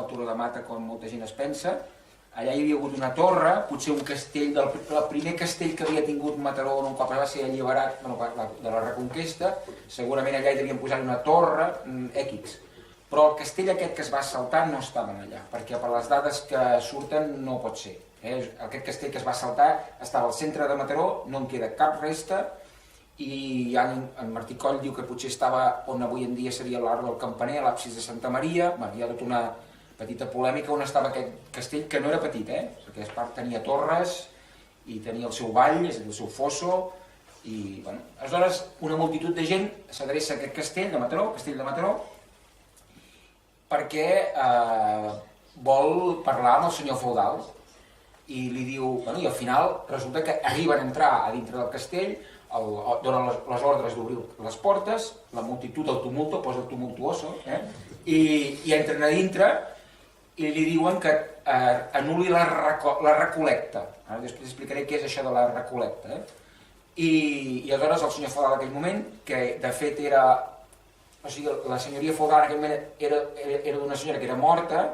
el Turó de Mata com molta gent es pensa. Allà hi havia hagut una torre, potser un castell, el primer castell que havia tingut Mataró un cop va ser alliberat de la Reconquesta, segurament allà hi devien posar una torre X. Però el castell aquest que es va assaltar no estava allà, perquè per les dades que surten no pot ser. Aquest castell que es va assaltar estava al centre de Mataró, no en queda cap resta, i en Martí Coll diu que potser estava on avui en dia seria l'arc del Campaner, l'absis de Santa Maria. Hi ha tota una petita polèmica on estava aquest castell, que no era petit, perquè tenia torres i tenia el seu vall, és a dir, el seu fosso, i aleshores una multitud de gent s'adreça a aquest castell de Mataró, perquè vol parlar amb el senyor feudal i li diu, i al final resulta que arriben a entrar a dintre del castell, donen les ordres d'obrir les portes, la multitud, el tumulto, posa el tumultuoso, i entren a dintre i li diuen que anul·li la recol·lecta. Després explicaré què és això de la recol·lecta. I aleshores el senyor feudal en aquell moment, que de fet era... O sigui, la senyoria feudal en aquell moment era d'una senyora que era morta,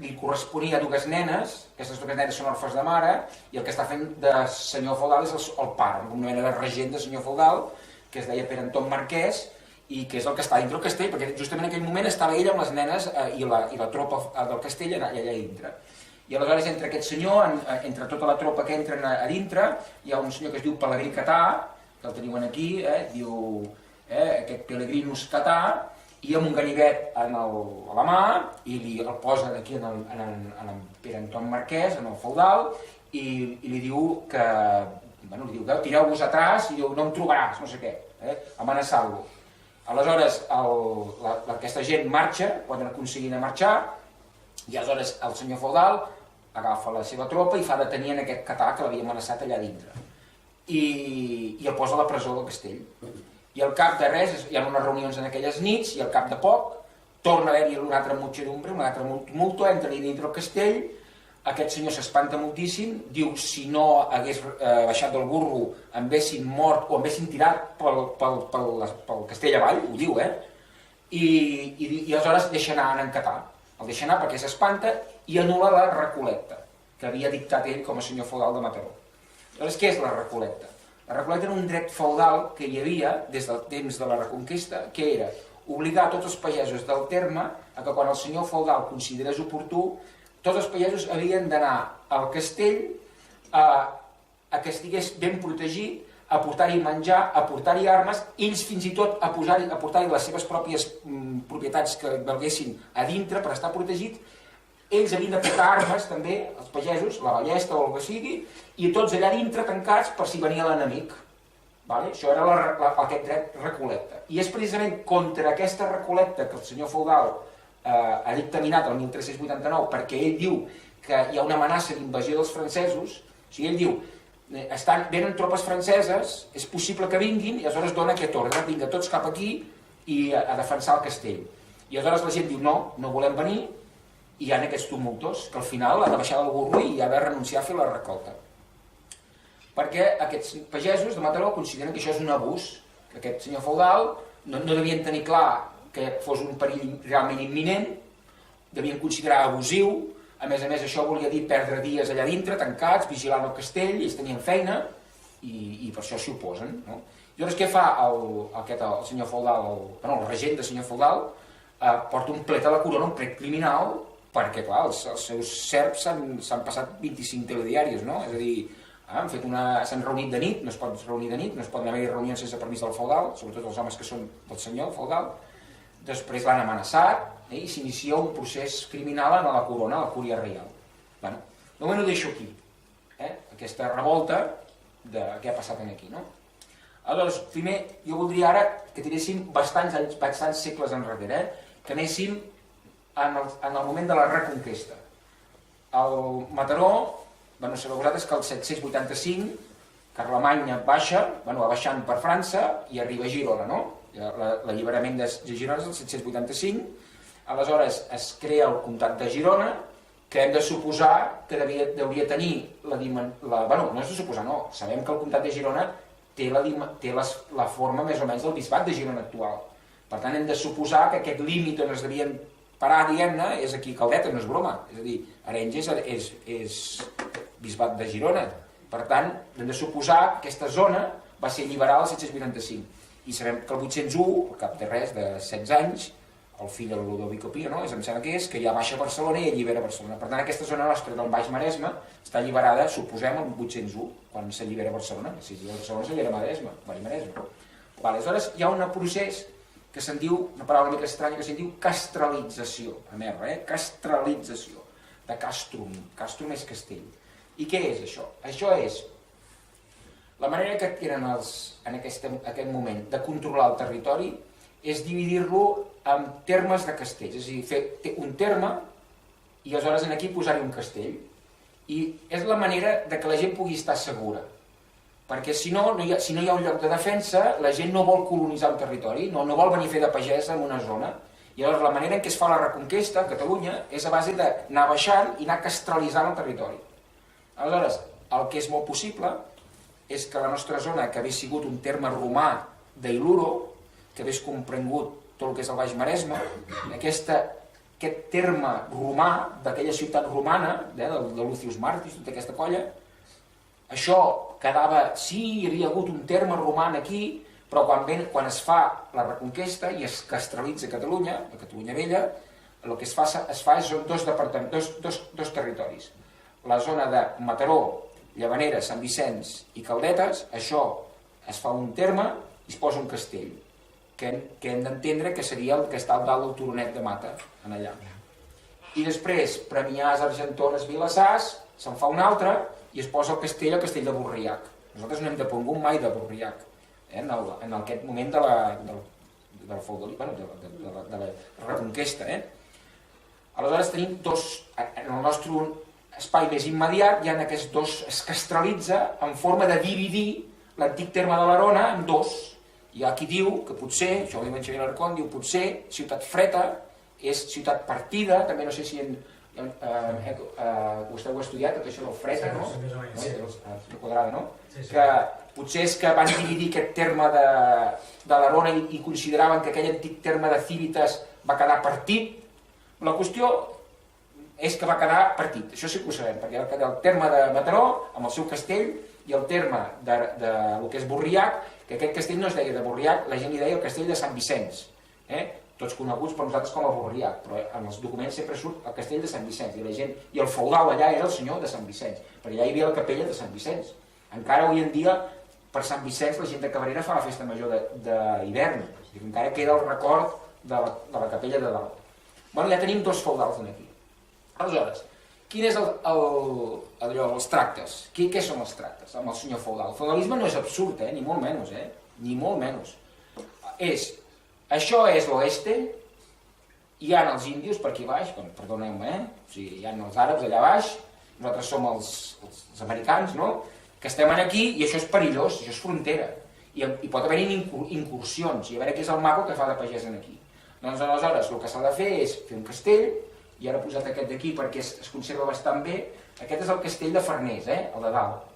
li corresponia a dues nenes, aquestes dues nenes són orfes de mare, i el que està fent de senyor feudal és el pare, en un moment era regent de senyor feudal, que es deia Pere Anton Marquès, i que és el que està dintre del castell, perquè justament en aquell moment estava ell amb les nenes i la tropa del castell allà dintre. I aleshores entre aquest senyor, entre tota la tropa que entren a dintre, hi ha un senyor que es diu Pelegrí Catà, que el teniu aquí, diu aquest Pelegrinus Catà, i amb un ganivet a la mà, i el posa aquí en Pere Anton Marquès, en el feudal, i li diu que tireu-vos atràs, i diu no em trobaràs, no sé què, amenaçant-lo. Aleshores, aquesta gent marxa, poden aconseguir marxar, i aleshores el senyor feudal agafa la seva tropa i fa detenir en aquest catà que l'havia amenaçat allà dintre. I el posa a la presó del castell. I al cap de res, hi ha unes reunions en aquelles nits, i al cap de poc torna a haver-hi una altra muchedumbre, un altre tumulto, entra dintre el castell, aquest senyor s'espanta moltíssim, diu si no hagués baixat del burro em haguessin mort o em haguessin tirat pel castell avall, ho diu, i aleshores deixa anar en Catà. El deixa anar perquè s'espanta i anul·la la recol·lecta que havia dictat ell com a senyor feudal de Mataró. Aleshores, què és la recol·lecta? La recol·lecta era un dret feudal que hi havia des del temps de la Reconquesta, que era obligar tots els pagesos del terme a que quan el senyor feudal considerés oportú, tots els pagesos havien d'anar al castell a que estigués ben protegit, a portar-hi menjar, a portar-hi armes, ells fins i tot a portar-hi les seves pròpies propietats que valguessin a dintre per estar protegit. Ells havien de portar armes també, els pagesos, la ballesta o el que sigui, i tots allà dintre tancats per si venia l'enemic. Això era aquest dret recol·lecta. I és precisament contra aquesta recol·lecta que el senyor feudal ha dictaminat el 1389 perquè ell diu que hi ha una amenaça d'invasió dels francesos. O sigui, ell diu, venen tropes franceses, és possible que vinguin, i aleshores dona aquest ordre, vinga tots cap aquí i a defensar el castell. I aleshores la gent diu, no volem venir, i hi ha aquests tumultos, que al final ha de baixar del burro i ha de renunciar a fer la recolta. Perquè aquests pagesos de Mataró consideren que això és un abús, que aquest senyor feudal no devien tenir clar que fos un perill realment imminent, devien considerar abusiu, a més això volia dir perdre dies allà dintre, tancats, vigilant el castell, ells tenien feina, i per això s'hi oposen. I llavors què fa el senyor feudal, el regent del senyor feudal, porta un plet a la corona, un plet criminal, perquè clar, els seus serps s'han passat 25 telediaris, no? És a dir, s'han reunit de nit, no es pot reunir de nit, no es poden haver reunions sense permís del feudal, sobretot els homes que són del senyor feudal. Després l'han amenaçat i s'inicia un procés criminal en la corona, a la cúria reial. De moment ho deixo aquí, aquesta revolta de què ha passat aquí. Aleshores, primer, jo voldria ara que tiréssim bastants segles enrere, que anéssim en el moment de la Reconquesta. El Mataró, sabeu vosaltres que el 785 Carlemany va baixant per França i arriba a Girona, no? L'alliberament de Girona és el 785, aleshores es crea el comtat de Girona, que hem de suposar que hauria tenir no és de suposar, no, sabem que el comtat de Girona té la forma més o menys del bisbat de Girona actual. Per tant, hem de suposar que aquest límit on es devien parar, diguem-ne, és aquí Caldetes, no és broma. És a dir, Arenys és bisbat de Girona. Per tant, hem de suposar que aquesta zona va ser alliberada el 785. I sabem que el 801, al cap de res, de 16 anys, el fill de Ludovico Pío, no? Em sembla que és, que ja baixa a Barcelona i allibera Barcelona. Per tant, aquesta zona nostra del Baix Maresme està alliberada, suposem, el 801, quan s'allibera Barcelona. Si Barcelona s'allibera Maresme, Baix Maresme. Aleshores, hi ha un procés que se'n diu, una paraula una mica estranya, que se'n diu castralització, amb R, castralització, de castrum. Castrum és castell. I què és això? Això és la manera que tenen en aquest moment de controlar el territori és dividir-lo en termes de castells, és a dir, fer un terme i aleshores aquí posar-hi un castell. I és la manera de que la gent pugui estar segura, perquè si no hi ha un lloc de defensa, la gent no vol colonitzar un territori, no vol venir a fer de pagès en una zona, i llavors la manera en què es fa la reconquesta a Catalunya és a base d'anar baixant i anar castralitzant el territori. Aleshores, el que és molt possible és que la nostra zona, que hagués sigut un terme romà d'Iluro, que hagués comprengut tot el que és el Baix Maresme, aquest terme romà d'aquella ciutat romana, de Lucius Martis, tota aquesta colla, això quedava, sí, hi havia hagut un terme romà aquí, però quan es fa la reconquesta i es castralitza Catalunya, la Catalunya Vella, el que es fa són dos territoris. La zona de Mataró, Llavaneres, Sant Vicenç i Caldetes, això es fa un terme i es posa un castell, que hem d'entendre que seria el que està al dalt del Turonet de Mata, en allà. I després, Premiàs, Argentones, Vilassars, se'n fa un altre i es posa el castell de Borriac. Nosaltres no hem depengut mai de Borriac, en aquest moment de la reconquesta. Aleshores tenim en el nostre espai més immediat, hi ha aquests dos, es castralitza en forma de dividir l'antic terme de l'Arona en dos. Hi ha qui diu que potser, això ho diu en Xavier Alarcón, diu potser Ciutat Freta és ciutat partida, també no sé si vostè ho ha estudiat, tot això del Freta, no? La quadrada, no? Que potser és que van dividir aquest terme de l'Arona i consideraven que aquell antic terme de Cívites va quedar partit. La qüestió és que va quedar partit, això sí que ho sabem, perquè el terme de Mataró, amb el seu castell, i el terme del que és Borriac, que aquest castell no es deia de Borriac, la gent li deia el castell de Sant Vicenç, tots coneguts per nosaltres com a Borriac, però en els documents sempre surt el castell de Sant Vicenç, i el feudal allà era el senyor de Sant Vicenç, perquè allà hi havia la capella de Sant Vicenç. Encara avui en dia, per Sant Vicenç, la gent de Cabrera fa la festa major d'hivern, encara queda el record de la capella de dalt. Bueno, ja tenim dos feudals aquí. Aleshores, quin és els tractes? Què són els tractes amb el senyor feudal? El feudalisme no és absurd, ni molt menys, ni molt menys. Això és l'oeste, hi ha els índios per aquí baix, perdoneu-me, o sigui, hi ha els àrabs allà baix, nosaltres som els americans, no? Que estem aquí i això és perillós, això és frontera. I pot haver-hi incursions, i a veure què és el maco que fa de pagès aquí. Doncs aleshores el que s'ha de fer és fer un castell, i ara he posat aquest d'aquí perquè es conserva bastant bé. Aquest és el castell de Farners, el de dalt.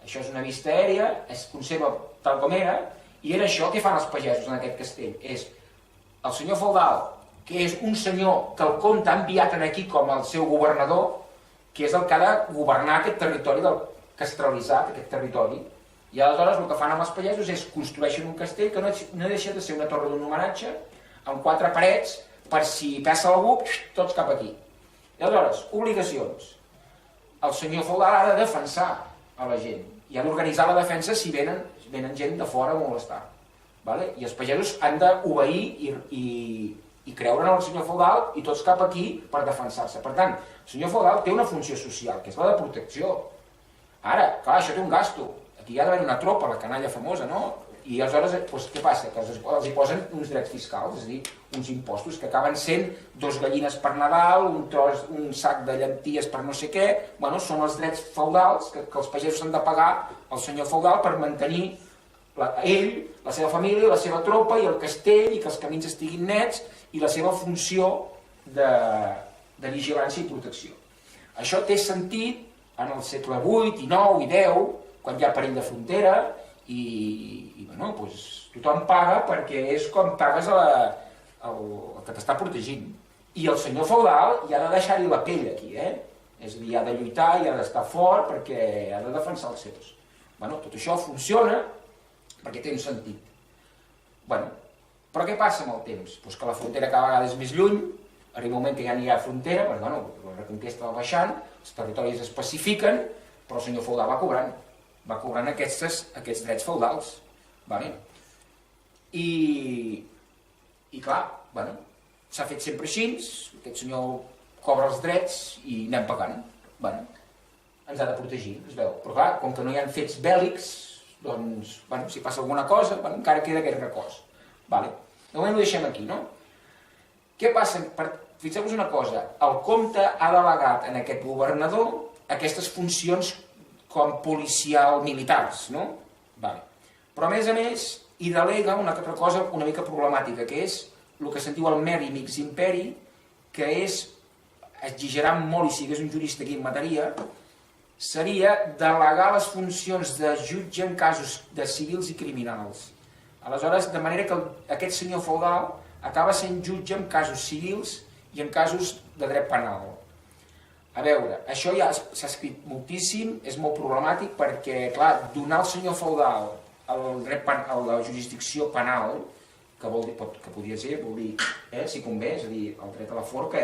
Això és una vista aèria, es conserva tal com era, i era això que fan els pagesos en aquest castell. És el senyor feudal, que és un senyor que el comte ha enviat aquí com el seu governador, que és el que ha de governar aquest territori castralitzat, aquest territori. I aleshores el que fan amb els pagesos és construeixen un castell que no deixa de ser una torre d'un homenatge, amb 4 parets, per si passa algú, tots cap aquí. I aleshores, obligacions. El senyor feudal ha de defensar a la gent i ha d'organitzar la defensa si venen gent de fora a molestar. I els pagesos han d'obeir i creure en el senyor feudal i tots cap aquí per defensar-se. Per tant, el senyor feudal té una funció social, que és la de protecció. Ara, clar, això té un gasto. Aquí hi ha d'haver una tropa, la canalla famosa, no? I aleshores, què passa? Que els hi posen uns drets fiscals, és a dir, uns impostos que acaben sent 2 gallines per Nadal, un sac de llenties per no sé què. Bueno, són els drets feudals que els pagesos han de pagar al senyor feudal per mantenir ell, la seva família, la seva tropa i el castell, i que els camins estiguin nets, i la seva funció de vigilància i protecció. Això té sentit en el segle VIII i IX i X, quan hi ha perill de frontera, i bueno, tothom paga perquè és com pagues el que t'està protegint. I el senyor feudal ja ha de deixar-hi la pell aquí, és a dir, ha de lluitar i ha d'estar fort perquè ha de defensar els seus. Bueno, tot això funciona perquè té un sentit. Bueno, però què passa amb el temps? Pues que la frontera cada vegada és més lluny, arriba un moment que ja no hi ha frontera, perquè bueno, la reconquesta va baixant, els territoris es pacifiquen, però el senyor feudal va cobrant aquests drets feudals. Vale? I clar, bueno, s'ha fet sempre així, aquest senyor cobra els drets i anem pagant. Bueno, ens ha de protegir, es veu. Però clar, com que no hi ha fets bèl·lics, doncs, bueno, si passa alguna cosa, bueno, encara queda aquest recòs. Vale? De moment ho deixem aquí, no? Què passa? Fixeu-vos una cosa, el comte ha delegat en aquest governador aquestes funcions com policial-militars, no? Vale. Però a més, hi delega una altra cosa una mica problemàtica, que és el que se'n diu el meri mix imperi, que és, exagerant molt, i si hagués un jurista aquí em mataria, seria delegar les funcions de jutge en casos de civils i criminals. Aleshores, de manera que aquest senyor feudal acaba sent jutge en casos civils i en casos de dret penal. A veure, això ja s'ha escrit moltíssim, és molt problemàtic perquè, clar, donar al senyor feudal la jurisdicció penal, que podria ser, vol dir, si convé, és a dir, el dret a la forca,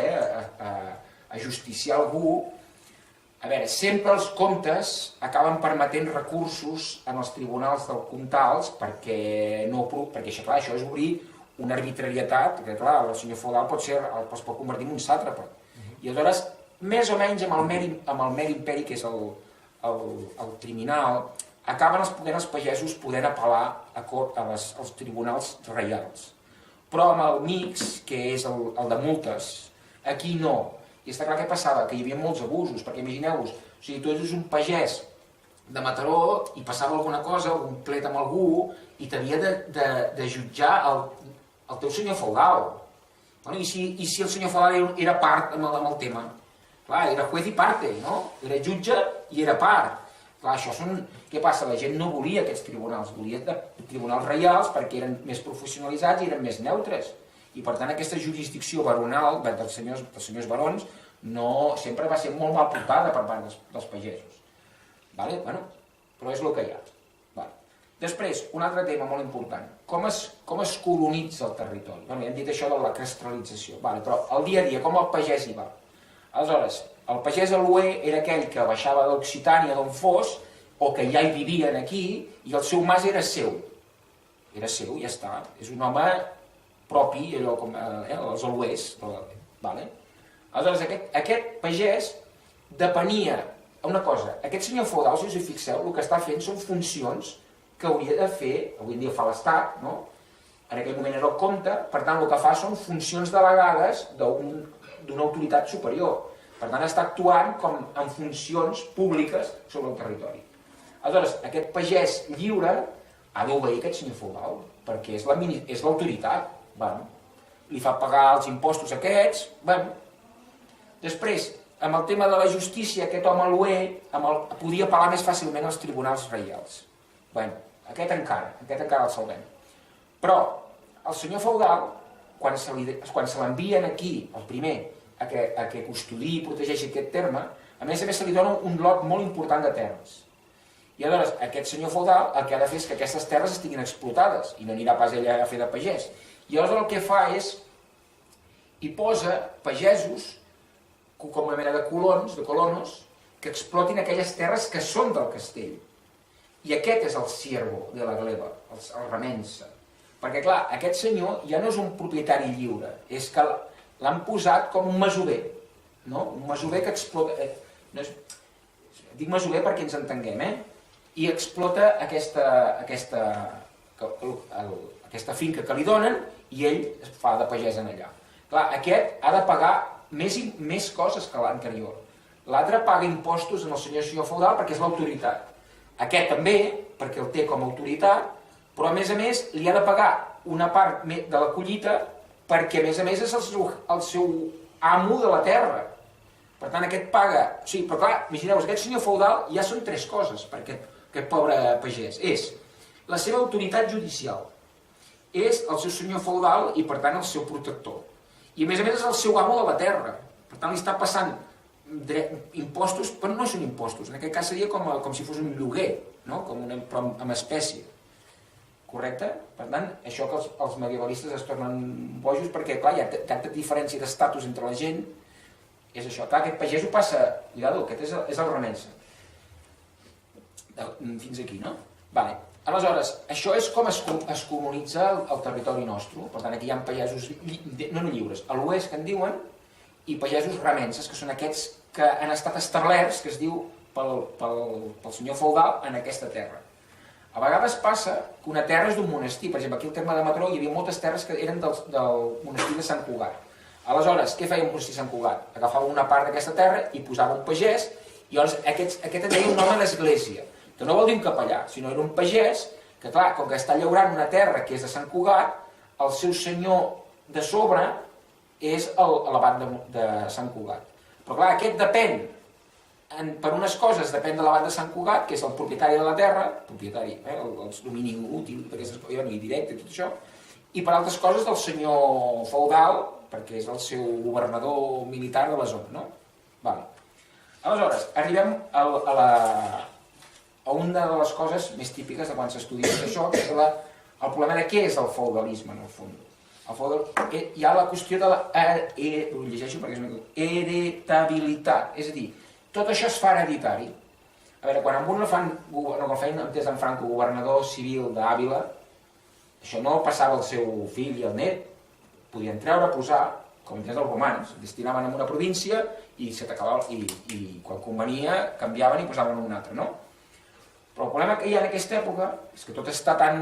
a justiciar algú. A veure, sempre els comtes acaben permetent recursos en els tribunals del comtals perquè això és obrir una arbitrarietat, que clar, el senyor feudal es pot convertir en un sàtrapa. I aleshores, més o menys amb el mer imperi, que és el criminal, acaben els pagesos podent apel·lar als tribunals reials. Però amb el mix, que és el de multes, aquí no. I està clar què passava, que hi havia molts abusos, perquè imagineu-vos, tu eres un pagès de Mataró i passava alguna cosa, un plet amb algú, i t'havia de jutjar el teu senyor feudal. I si el senyor feudal era part amb el tema? Clar, era juez i parte, no? Era jutge i era part. Clar, què passa? La gent no volia aquests tribunals, volia tribunals reials perquè eren més professionalitzats i eren més neutres. I per tant aquesta jurisdicció baronal dels senyors barons sempre va ser molt mal portada per part dels pagesos. Però és el que hi ha. Després, un altre tema molt important, com es colonitza el territori? Ja hem dit això de la castralització, però el dia a dia, com el pagès hi va? Aleshores, el pagès a l'Oe era aquell que baixava d'Occitània d'on fos, o que ja hi vivien aquí, i el seu mas era seu. Era seu, ja està. És un home propi, allò com els aluers. Aleshores, aquest pagès depenia una cosa. Aquest senyor feudal, si us hi fixeu, el que està fent són funcions que hauria de fer, avui en dia fa l'Estat, no? En aquell moment era el comte, per tant el que fa són funcions delegades d'una autoritat superior. Per tant està actuant com en funcions públiques sobre el territori. Aleshores, aquest pagès lliure ha d'obeir aquest senyor feudal, perquè és l'autoritat. Li fa pagar els impostos aquests. Després, amb el tema de la justícia, aquest home l'UE podia pagar més fàcilment als tribunals reials. Aquest encara el salvem. Però el senyor feudal, quan se l'envien aquí, el primer, a que custodiï i protegeixi aquest terme, a més se li dona un lot molt important de terres. I aleshores aquest senyor feudal el que ha de fer és que aquestes terres estiguin explotades i no anirà pas ella a fer de pagès. I aleshores el que fa és hi posa pagesos com una mena de colonos que explotin aquelles terres que són del castell. I aquest és el siervo de la gleba, el remensa. Perquè clar, aquest senyor ja no és un propietari lliure, és que l'han posat com un masover, un masover que explota... Dic masover perquè ens entenguem, i explota aquesta finca que li donen i ell es fa de pagès en allà. Clar, aquest ha de pagar més coses que l'anterior. L'altre paga impostos en el senyor feudal perquè és l'autoritat. Aquest també, perquè el té com a autoritat, però a més li ha de pagar una part de la collita perquè a més és el seu amo de la terra. Per tant, aquest paga... Però clar, imagineu-vos, aquest senyor feudal ja són tres coses per aquest pobre pagès. És la seva autoritat judicial, és el seu senyor feudal i per tant el seu protector, I a més és el seu amo de la terra. Per tant, li està passant impostos, però no són impostos. En aquest cas seria com si fos un lloguer, no? Però amb espècie. Correcte? Per tant, això que els medievalistes es tornen bojos, perquè, clar, hi ha tanta diferència d'estatus entre la gent, és això. Clar, aquest pagès ho passa... Cuidado, aquest és el Renença. Fins aquí, no? Vale. Aleshores, això és com es comunitza el territori nostre. Per tant, aquí hi ha pagesos, no lliures, a l'oest que en diuen, i pagesos remenses, que són aquests que han estat establerts, que es diu pel senyor feudal, en aquesta terra. A vegades passa que una terra és d'un monestir. Per exemple, aquí al terme de Mataró hi havia moltes terres que eren del monestir de Sant Cugat. Aleshores, què feia un monestir de Sant Cugat? Agafava una part d'aquesta terra i posava un pagès, i llavors aquest en deia un home d'església, que no vol dir un capellà, sinó era un pagès que, clar, com que està llaurant una terra que és de Sant Cugat, el seu senyor de sobre és l'abat de Sant Cugat. Però, clar, aquest depèn, per unes coses depèn de l'abat de Sant Cugat, que és el propietari de la terra, propietari, el domini útil, i directe i tot això, i per altres coses del senyor feudal, perquè és el seu governador militar de la zona, no? Vale. Aleshores, arribem a una de les coses més típiques de quan s'estudia això, que és el problema de què és el feudalisme, en el fons. Hi ha la qüestió de ho llegeixo perquè és heretabilitat, és a dir, tot això es fa hereditari. A veure, quan amb un el feien entès en Franco, governador civil d'Àvila, això no passava al seu fill i al net. Podien treure, posar, com entès els romans, destinaven a una província i quan convenia canviaven i posaven una altra, no? Però el problema que hi ha en aquesta època és que tot està tan...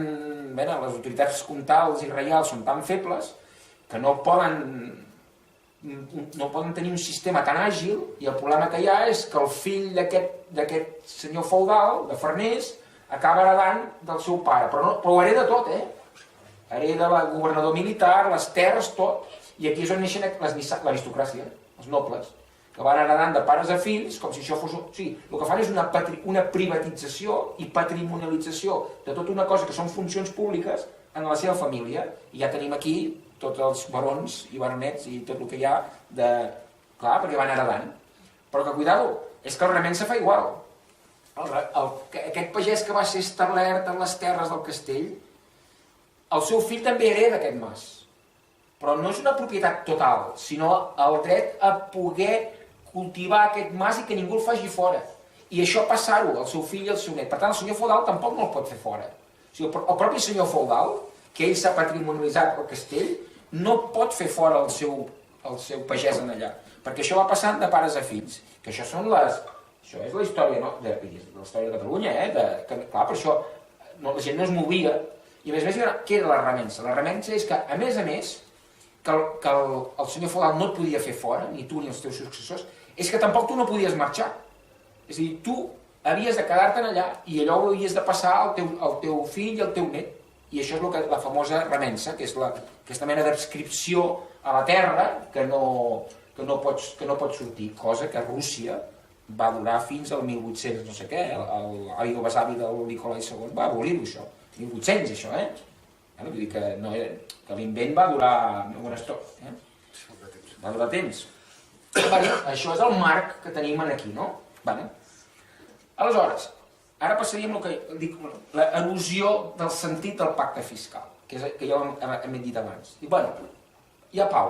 les autoritats comtals i reials són tan febles que no poden tenir un sistema tan àgil, i el problema que hi ha és que el fill d'aquest senyor feudal, de Farners, acaba heredant del seu pare, però ho hereda tot, hereda el governador militar, les terres, tot, i aquí és on neixen l'aristocràcia, els nobles, que van heredant de pares a fills, com si això fos... O sigui, el que fan és una privatització i patrimonialització de tota una cosa que són funcions públiques en la seva família, i ja tenim aquí tots els barons i baronets i tot el que hi ha de... Clar, perquè van heredant. Però que, cuidado, és que el Remença fa igual. Aquest pagès que va ser establert en les terres del castell, el seu fill també hereda aquest mas. Però no és una propietat total, sinó el dret a poder cultivar aquest mas i que ningú el faci fora. I això passar-ho al seu fill i al seu net. Per tant, el senyor feudal tampoc no el pot fer fora. O sigui, el propi senyor feudal, que ell s'ha patrimonialitzat al castell, no pot fer fora el seu pagès en allà, perquè això va passant de pares a fills, que això és la història, no? De la història de Catalunya, clar, per això la gent no es movia, i a més, què era la remença? La remença és que, a més, que el senyor feudal no et podia fer fora, ni tu ni els teus successors, és que tampoc tu no podies marxar. És a dir, tu havies de quedar-te'n allà, i allò ho havies de passar al teu fill i al teu net. I això és la famosa remença, que és aquesta mena d'adscripció a la terra que no pot sortir, cosa que a Rússia va durar fins al 1800 no sé què, l'avi o besavi del Nicolai II va abolir-ho això, 1800 això, vull dir que l'invent va durar una estona, va durar temps. Això és el marc que tenim aquí, no? Aleshores, ara passaríem al que dic, l'erosió del sentit del pacte fiscal, que ja hem dit abans. I hi ha pau.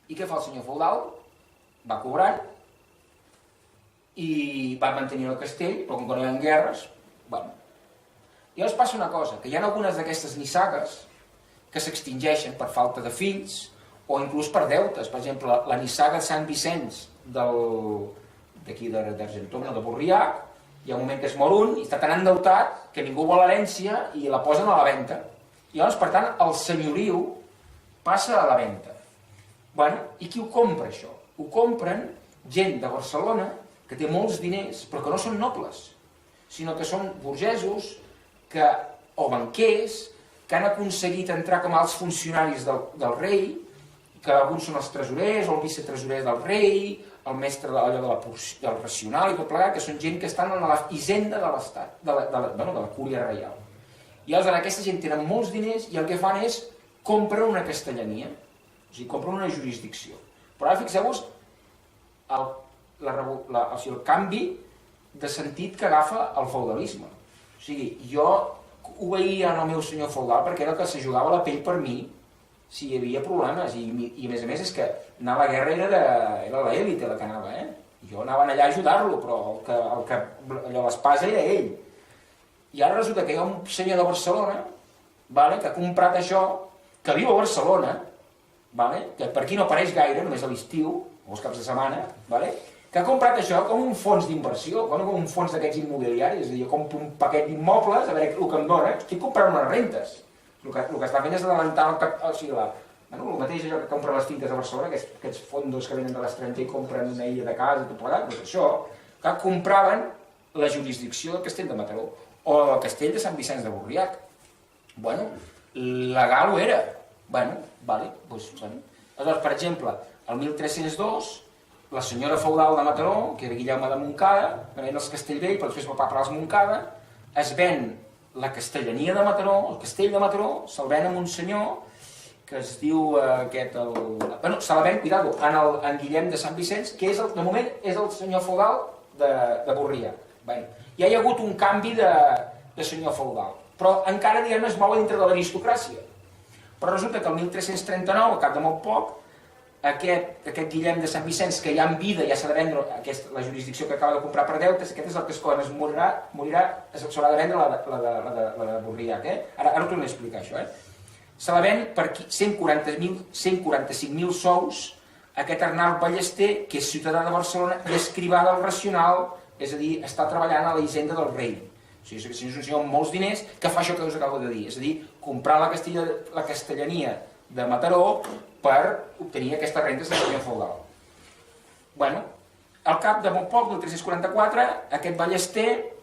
I què fa el senyor feudal? Va cobrant i va mantenir el castell, però com que no hi ha guerres, I llavors passa una cosa, que hi ha algunes d'aquestes nissagues que s'extingeixen per falta de fills o inclús per deutes. Per exemple, la nissaga de Sant Vicenç d'aquí d'Argentona, de Borriac, hi ha un moment que es mor un i està tan endeutat que ningú vol l'herència i la posen a la venda. I llavors, per tant, el senyoriu passa a la venda. I qui ho compra, això? Ho compren gent de Barcelona que té molts diners, però que no són nobles, sinó que són burgesos o banquers que han aconseguit entrar com a alts funcionaris del rei, que alguns són els tresorers o el vicetresorer del rei, el mestre del racional i tot plegat, que són gent que estan a la hisenda de l'estat, de la cúria reial. I llavors aquesta gent tenen molts diners i el que fan és comprar una castellania. O sigui, compren una jurisdicció. Però ara fixeu-vos el canvi de sentit que agafa el feudalisme. O sigui, jo obeïa al meu senyor feudal perquè era el que se jugava la pell per mi si hi havia problemes. I a més és que anar a la guerra era l'élite la que anava, Jo anava allà a ajudar-lo, però l'espasa era ell. I ara resulta que hi ha un senyor de Barcelona que ha comprat això, que viu a Barcelona, que per aquí no apareix gaire, només a l'estiu, o els caps de setmana, que ha comprat això com un fons d'inversió, com un fons d'aquests immobiliaris. És a dir, jo compro un paquet d'immobles, a veure el que em dona, estic comprant unes rentes. El que està fent és adelantar el mateix allò que compren les finques de Barcelona, aquests fondos que venen de les 30 i compren una illa de casa i tot plegat, doncs això, que compraven la jurisdicció del Castell de Mataró o del Castell de Sant Vicenç de Borriac. Bueno, legal ho era. Aleshores, per exemple, el 1302, la senyora feudal de Mataró, que era Guillaume de Montcada, venent els Castellvell, però després va parar els Montcada, es ven la castellania de Mataró, el castell de Mataró, se'l ven amb un senyor que es diu se la ven, cuidado, en Guillem de Sant Vicenç, que de moment és el senyor feudal de Borriac. Ja hi ha hagut un canvi de senyor feudal, però encara es mou dintre de l'aristocràcia. Però resulta que el 1339, al cap de molt poc, aquest Guillem de Sant Vicenç, que ja en vida ja s'ha de vendre la jurisdicció que acaba de comprar per deutes, aquest és el que quan es morirà s'haurà de vendre la de Borriac. Ara ho torno a explicar, això. Se la ven per 145.000 sous aquest Arnald Ballester, que és ciutadà de Barcelona i escrivà del Racional, és a dir, està treballant a la hisenda del rei. O sigui, és un senyor amb molts diners que fa això que us acabo de dir, és a dir, comprar la castellania de Mataró per obtenir aquestes rentes del senyor feudal. Al cap de molt poc, del 1344, aquest Ballester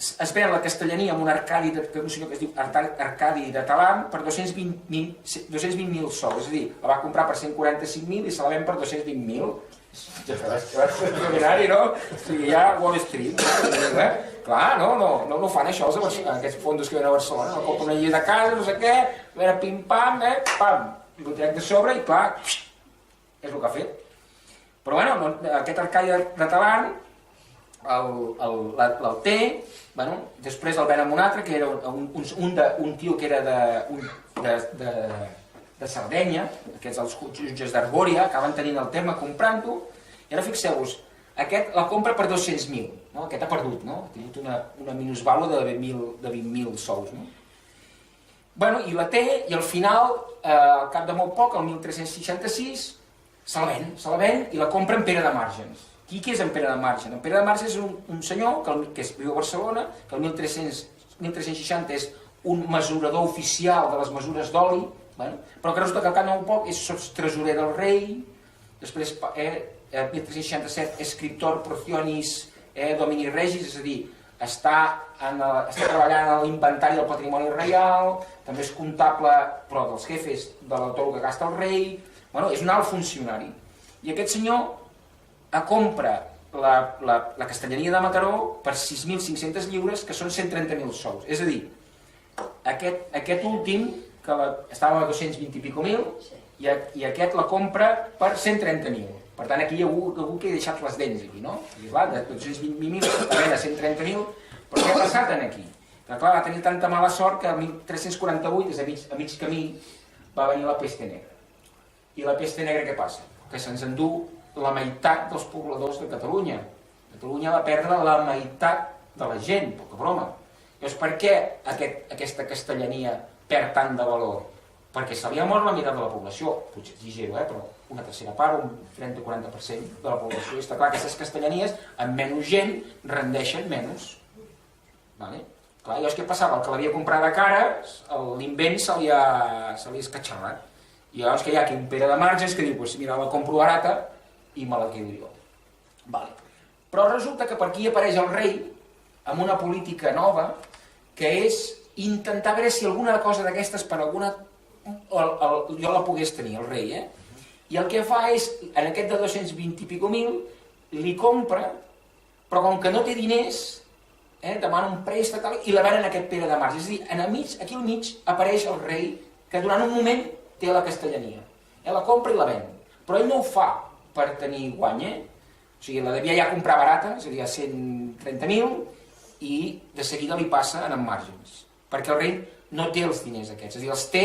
es ven la castellania amb un senyor que es diu Arcadi de Talant per 220.000 sous, és a dir, la va comprar per 145.000 i se la ven per 220.000. Extraordinari, no? O sigui, ja Wall Street. Clar, no fan això aquests fondos que venen a Barcelona, no compren una llei de casa, no sé què, a veure, pim-pam, pam, i ho trec de sobre i clar, és el que ha fet. Però bueno, aquest Arcadi de Talant el té, després el ven amb un altre, que era un tio que era de Sardenya, aquests els jutges d'Arbòria, acaben tenint el terme comprant-ho, i ara fixeu-vos, aquest la compra per 200.000, aquest ha perdut, ha tingut una minusvàlua de 20.000 sous. I la té, i al final, al cap de molt poc, el 1366, se la ven i la compra en Pere de Margens. Qui és en Pere de Margens? En Pere de Margens és un senyor que viu a Barcelona, que el 1360 és un mesurador oficial de les mesures d'oli, però que resulta que al cap de molt poc és sotstresorer del rei, després, el 1367, escriptor Procionis Domini Regis, és a dir, està treballant en l'inventari del patrimoni reial, també és comptable, però dels jefes de l'autor que gasta el rei, és un alt funcionari. I aquest senyor compra la castellania de Mataró per 6.500 lliures, que són 130.000 sous. És a dir, aquest últim, que estava a 220 i pico mil, i aquest la compra per 130.000. Per tant, aquí hi ha algú que ha deixat les dents, no? I clar, de 220.000 la ven a 130.000, però què ha passat aquí? Que clar, va tenir tanta mala sort que el 1348, a mig camí, va venir la peste negra. I la peste negra què passa? Que se'ns endú la meitat dels pobladors de Catalunya. Catalunya va perdre la meitat de la gent, poca broma. Llavors, per què aquesta castellania perd tant de valor? Perquè se li ha mort la meitat de la població, potser exagero, però una tercera part, un 30-40% de la població. I està clar que aquestes castellanies, amb menys gent, rendeixen menys. Clar, llavors què passava? El que l'havia comprat de cara, l'invent se li ha escatxarrat. I llavors que hi ha aquí un Pere de Marges que diu, mira, la compro barata i me la quedo jo. Però resulta que per aquí apareix el rei amb una política nova, que és intentar veure si alguna cosa d'aquestes per alguna jo la pogués tenir, el rei, i el que fa és, en aquest de 220 i pico mil, li compra, però com que no té diners, demana un préstec i la ven en aquest Pere de Marges. És a dir, aquí al mig apareix el rei que durant un moment té la castellania. La compra i la ven. Però ell no ho fa per tenir guany, O sigui, la devia ja comprar barata, és a dir, a 130.000, i de seguida li passa en marges. Perquè el rei no té els diners aquests. És a dir, els té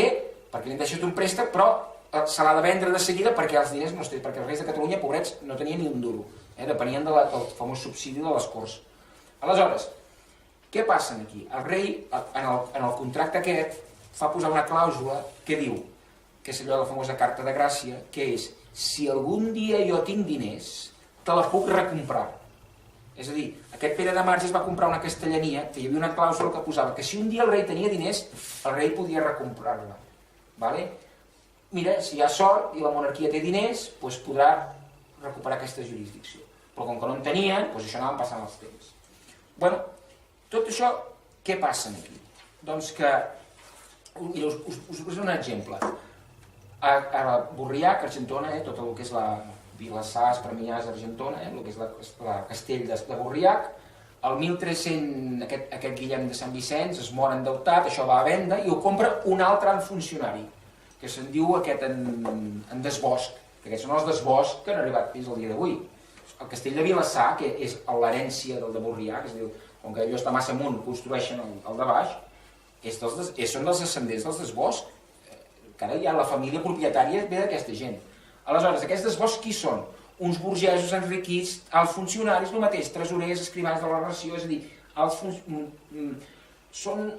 perquè li han deixat un préstec, però se l'ha de vendre de seguida perquè els diners no es té, perquè els reis de Catalunya, pobrets, no tenien ni un duro. Depenien del famós subsidi de les Corts. Aleshores, què passa aquí? El rei, en el contracte aquest, fa posar una clàusula que diu, que és allò de la famosa carta de gràcia, que és, si algun dia jo tinc diners, te la puc recomprar. És a dir, aquest Pere de Marges va comprar una castellania que hi havia una clàusula que posava que si un dia el rei tenia diners, el rei podia recomprar-la. Mira, si hi ha sort i la monarquia té diners, doncs podrà recuperar aquesta jurisdicció. Però com que no en tenien, doncs això anaven passant els temps. Bueno, tot això, què passa aquí? Doncs que, mira, us poso un exemple. A Borriac, Argentona, tot el que és la Vilassar, Esparminyàs, Argentona, el que és la castell de Borriac, el 1300, aquest Guillem de Sant Vicenç es mor endeutat, això va a venda i ho compra un altre funcionari, que se'n diu aquest en Desbosc, que aquests són els Desbosc que han arribat fins al dia d'avui. El castell de Vilassar, que és l'herència del de Borriac, és a dir, com que allò està massa amunt, construeixen el de baix, són dels ascendents dels Desbosc, que ara ja la família propietària ve d'aquesta gent. Aleshores, aquests Desbosc qui són? Uns burgesos enriquits, els funcionaris, el mateix, tresorers, escrivans de la ració, és a dir, són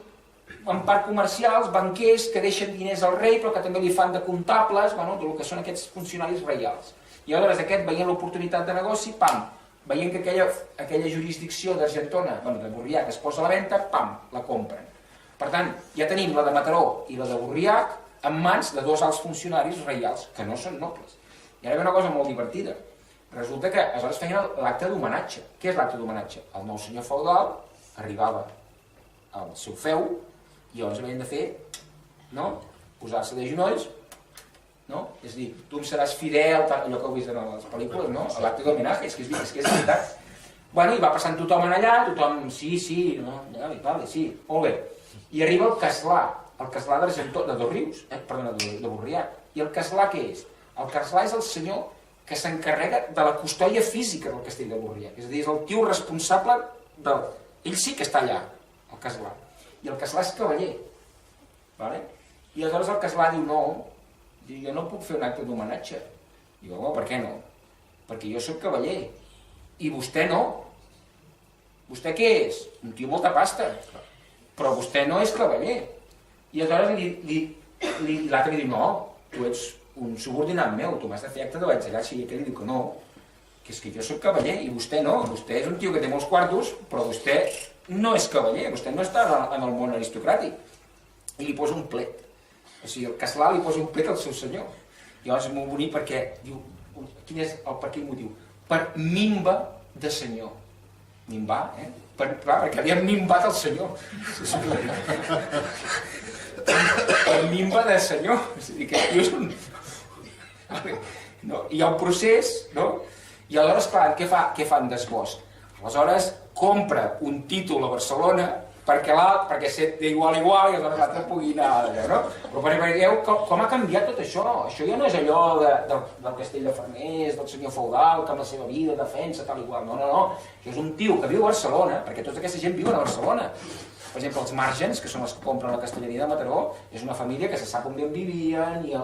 en part comercials, banquers, que deixen diners al rei, però que també li fan de comptables, del que són aquests funcionaris reials. I aleshores aquest, veient l'oportunitat de negoci, pam, veient que aquella jurisdicció d'Argentona, de Borriac, es posa a la venda, pam, la compren. Per tant, ja tenim la de Mataró i la de Borriac en mans de dos alts funcionaris reials, que no són nobles. I ara ve una cosa molt divertida. Resulta que aleshores feien l'acte d'homenatge. Què és l'acte d'homenatge? El nou senyor feudal arribava al seu feu i llavors havien de fer, posar-se de genolls, és a dir, tu em seràs fidel, allò que heu vist en les pel·lícules, l'acte d'homenatge, és que és veritat. Bueno, i va passant tothom allà, tothom, sí, vale, sí, molt bé. I arriba el castlà d'Argentona, de Dosrius, perdona, de Borriac. I el castlà què és? El castlà és el senyor que s'encarrega de la custòdia física del castell de Borriac. És a dir, és el tio responsable del... Ell sí que està allà, el castlà. I el castlà és cavaller. I aleshores el castlà diu, no, jo no puc fer un acte d'homenatge. Diu, home, per què no? Perquè jo sóc cavaller. I vostè no. Vostè què és? Un tio molta pasta. Però vostè no és cavaller. I aleshores l'altre li diu, no, tu ets un subordinat meu, tu m'has de fer acte de batxillerat. I aquell li diu que no, que és que jo sóc cavaller i vostè no, vostè és un tio que té molts quartos, però vostè no és cavaller, vostè no està en el món aristocràtic. I li posa un plet. O sigui, el castlà li posa un plet al seu senyor. I llavors és molt bonic perquè diu, quin és el per quin motiu? Per minva de senyor. Minvar, clar, perquè havien minvat el senyor. Per minva de senyor. És a dir, que és un... Hi ha un procés, I aleshores, clar, què fa en Desbosc? Aleshores, compra un títol a Barcelona perquè d'igual a igual i aleshores l'altre pugui anar allò, Però veieu com ha canviat tot això. Això ja no és allò del castell de Farners, del senyor feudal, que amb la seva vida defensa tal i qual. No. Això és un tio que viu a Barcelona, perquè tota aquesta gent viu a Barcelona. Per exemple, els Margens, que són els que compren la castellania de Mataró, és una família que se sap on vivien i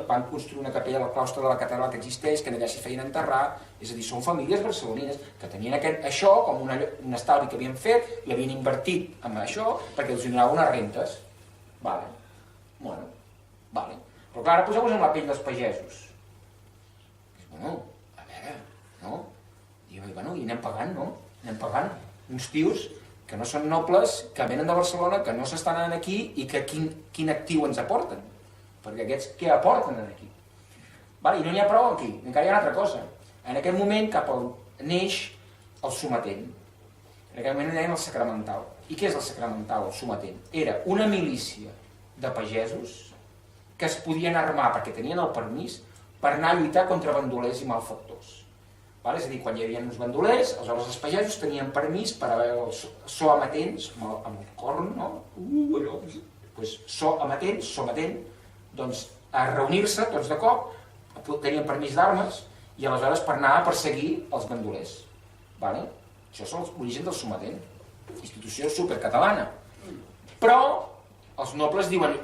van construir una capella al claustre de la catedral que existeix, que allà s'hi feien enterrar. És a dir, són famílies barcelonines que tenien això com un estalvi que havien fet, l'havien invertit en això perquè els donava unes rentes. Vale. Però clar, ara poseu-vos en la pell dels pagesos. Bueno, a veure, I anem pagant, Anem pagant uns tios que no són nobles, que venen de Barcelona, que no s'estan anant aquí i que quin actiu ens aporten. Perquè aquests què aporten aquí? I no n'hi ha prou aquí, encara hi ha una altra cosa. En aquest moment neix el sometent. En aquest moment deien el sacramental. I què és el sacramental, el sometent? Era una milícia de pagesos que es podien armar perquè tenien el permís per anar a lluitar contra bandolers i malfactors. És a dir, quan hi havia uns bandolers, aleshores els pagesos tenien permís per haver els soamatents, amb el corn, allò, so amatent, doncs a reunir-se tots de cop, tenien permís d'armes, i aleshores per anar a perseguir els bandolers. Això és l'origen del sometent, institució supercatalana. Però els nobles diuen,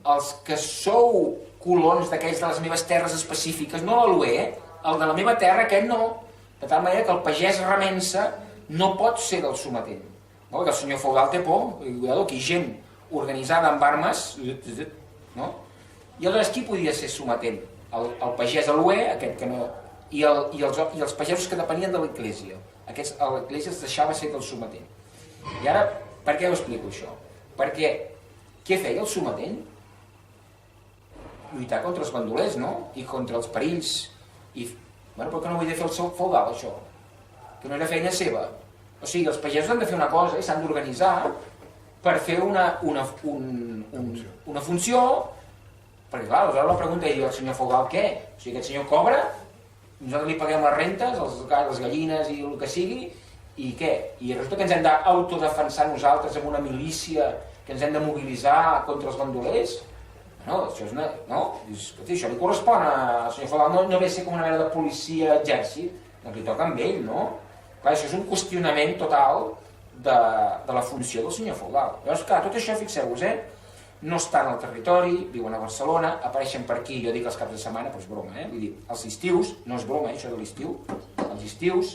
els que sou colons d'aquells de les meves terres específiques, no l'Alué, el de la meva terra, aquest no. De tal manera que el pagès remensa no pot ser del sometent. Perquè el senyor feudal té por, aquí gent organitzada amb armes, no? I aleshores qui podia ser sometent? El pagès Alué, aquest que no... I els pagesos que depenien de l'Església. L'Església es deixava ser del sometent. I ara, per què ho explico això? Perquè què feia el sometent? Lluitar contra els bandolers, no? I contra els perills. Però que no ho havia de fer el seu feudal, això? Que no era feina seva. O sigui, els pagesos han de fer una cosa i s'han d'organitzar per fer una funció, perquè clar, aleshores la pregunta és, el senyor feudal què? O sigui, aquest senyor cobra, nosaltres li paguem les rentes, les gallines i el que sigui, i què? I resulta que ens hem d'autodefensar nosaltres amb una milícia, que ens hem de mobilitzar contra els bandolers? No, això és una... No? Escolta, això li correspon al senyor feudal, no ve a ser com una mena de policia exèrcit, doncs li toca amb ell, no? Clar, això és un qüestionament total de la funció del senyor feudal. Llavors, clar, tot això, fixeu-vos, no estan al territori, viuen a Barcelona, apareixen per aquí, jo dic els caps de setmana, però és broma, vull dir, els estius, no és broma, això de l'estiu, els estius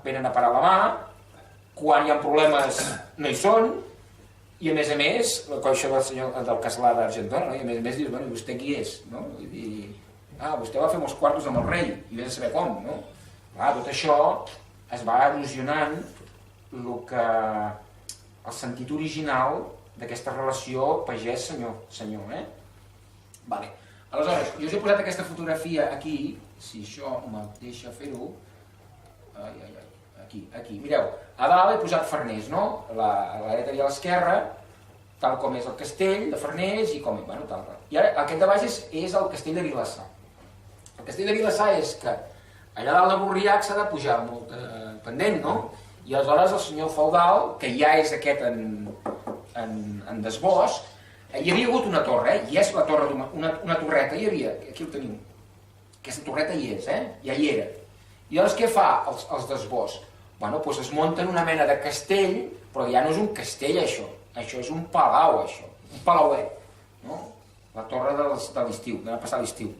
venen a parar la mà, quan hi ha problemes no hi són, i a més, això del castlà d'Argentona, no? I a més dius, bueno, i vostè qui és? No? I dir, vostè va fer molts quartos amb el rei, i vés a saber com, no? Clar, tot això es va erosionant el sentit original d'aquesta relació pagès-senyor, Vale. Aleshores, jo us he posat aquesta fotografia aquí, si això me deixa fer-ho, aquí, mireu, a dalt he posat Farners, no? A la dreta i a l'esquerra, tal com és el castell de Farners i com, bueno, tal. I ara aquest de baix és el castell de Vilassar. El castell de Vilassar és que allà dalt de Borriac s'ha de pujar molt pendent, no? I aleshores el senyor feudal, que ja és aquest en desbós, hi havia hagut una torre, i és la torre una torreta, hi havia, aquí ho tenim, aquesta torreta hi és, ja hi era. I llavors què fa els desbós? Bueno, doncs es munten una mena de castell, però ja no és un castell això és un palau, això, un palauet, no? La torre de l'estiu, de passar l'estiu,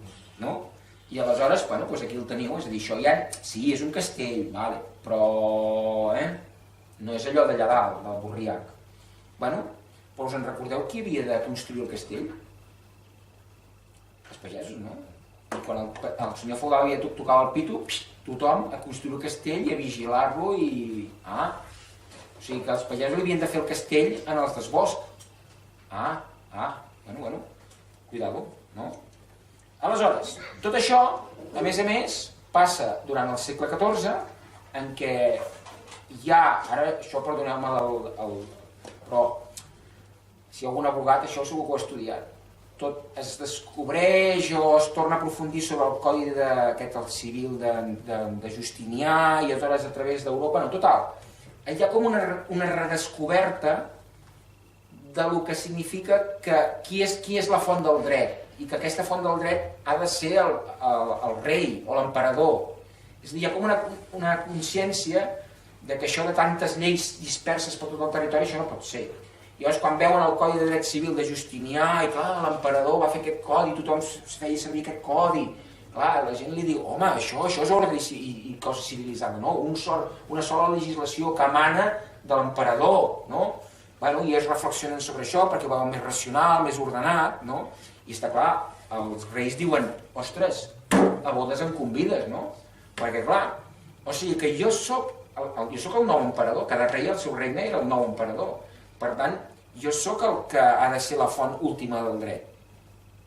no? I aleshores, bueno, doncs aquí el teniu, és a dir, això ja, sí, és un castell, vale, però, no és allò d'allà dalt, del Borriac. Bueno, però us en recordeu qui havia de construir el castell? Els pagesos, no? I quan el senyor feudal havia tocava el pito, tothom a construir el castell i a vigilar-lo i... O sigui que els pagesos havien de fer el castell en els desbosc. Bueno, cuidado, no? Aleshores, tot això, a més, passa durant el segle XIV, en què hi ha, ara això perdoneu-me però si algun abogat això segur que ho ha estudiat, tot es descobreix o es torna a aprofundir sobre el codi aquest civil de Justinià i aleshores a través d'Europa, no, total, hi ha com una redescoberta de lo que significa que qui és la font del dret i que aquesta font del dret ha de ser el rei o l'emperador. És a dir, hi ha com una consciència de que això de tantes lleis disperses per tot el territori, això no pot ser. I llavors quan veuen el Codi de Dret Civil de Justinià i clar, l'emperador va fer aquest codi, tothom feia servir aquest codi, clar, la gent li diu, home, això és ordre i cosa civilitzada, no? Una sola legislació que emana de l'emperador, no? Bueno, i ells reflexionen sobre això perquè ho veuen més racional, més ordenat, no? I està clar, els reis diuen, ostres, a bodes em convides, no? Perquè clar, o sigui que jo soc el nou emperador, cada rei el seu regne era el nou emperador. Per tant, jo sóc el que ha de ser la font última del dret.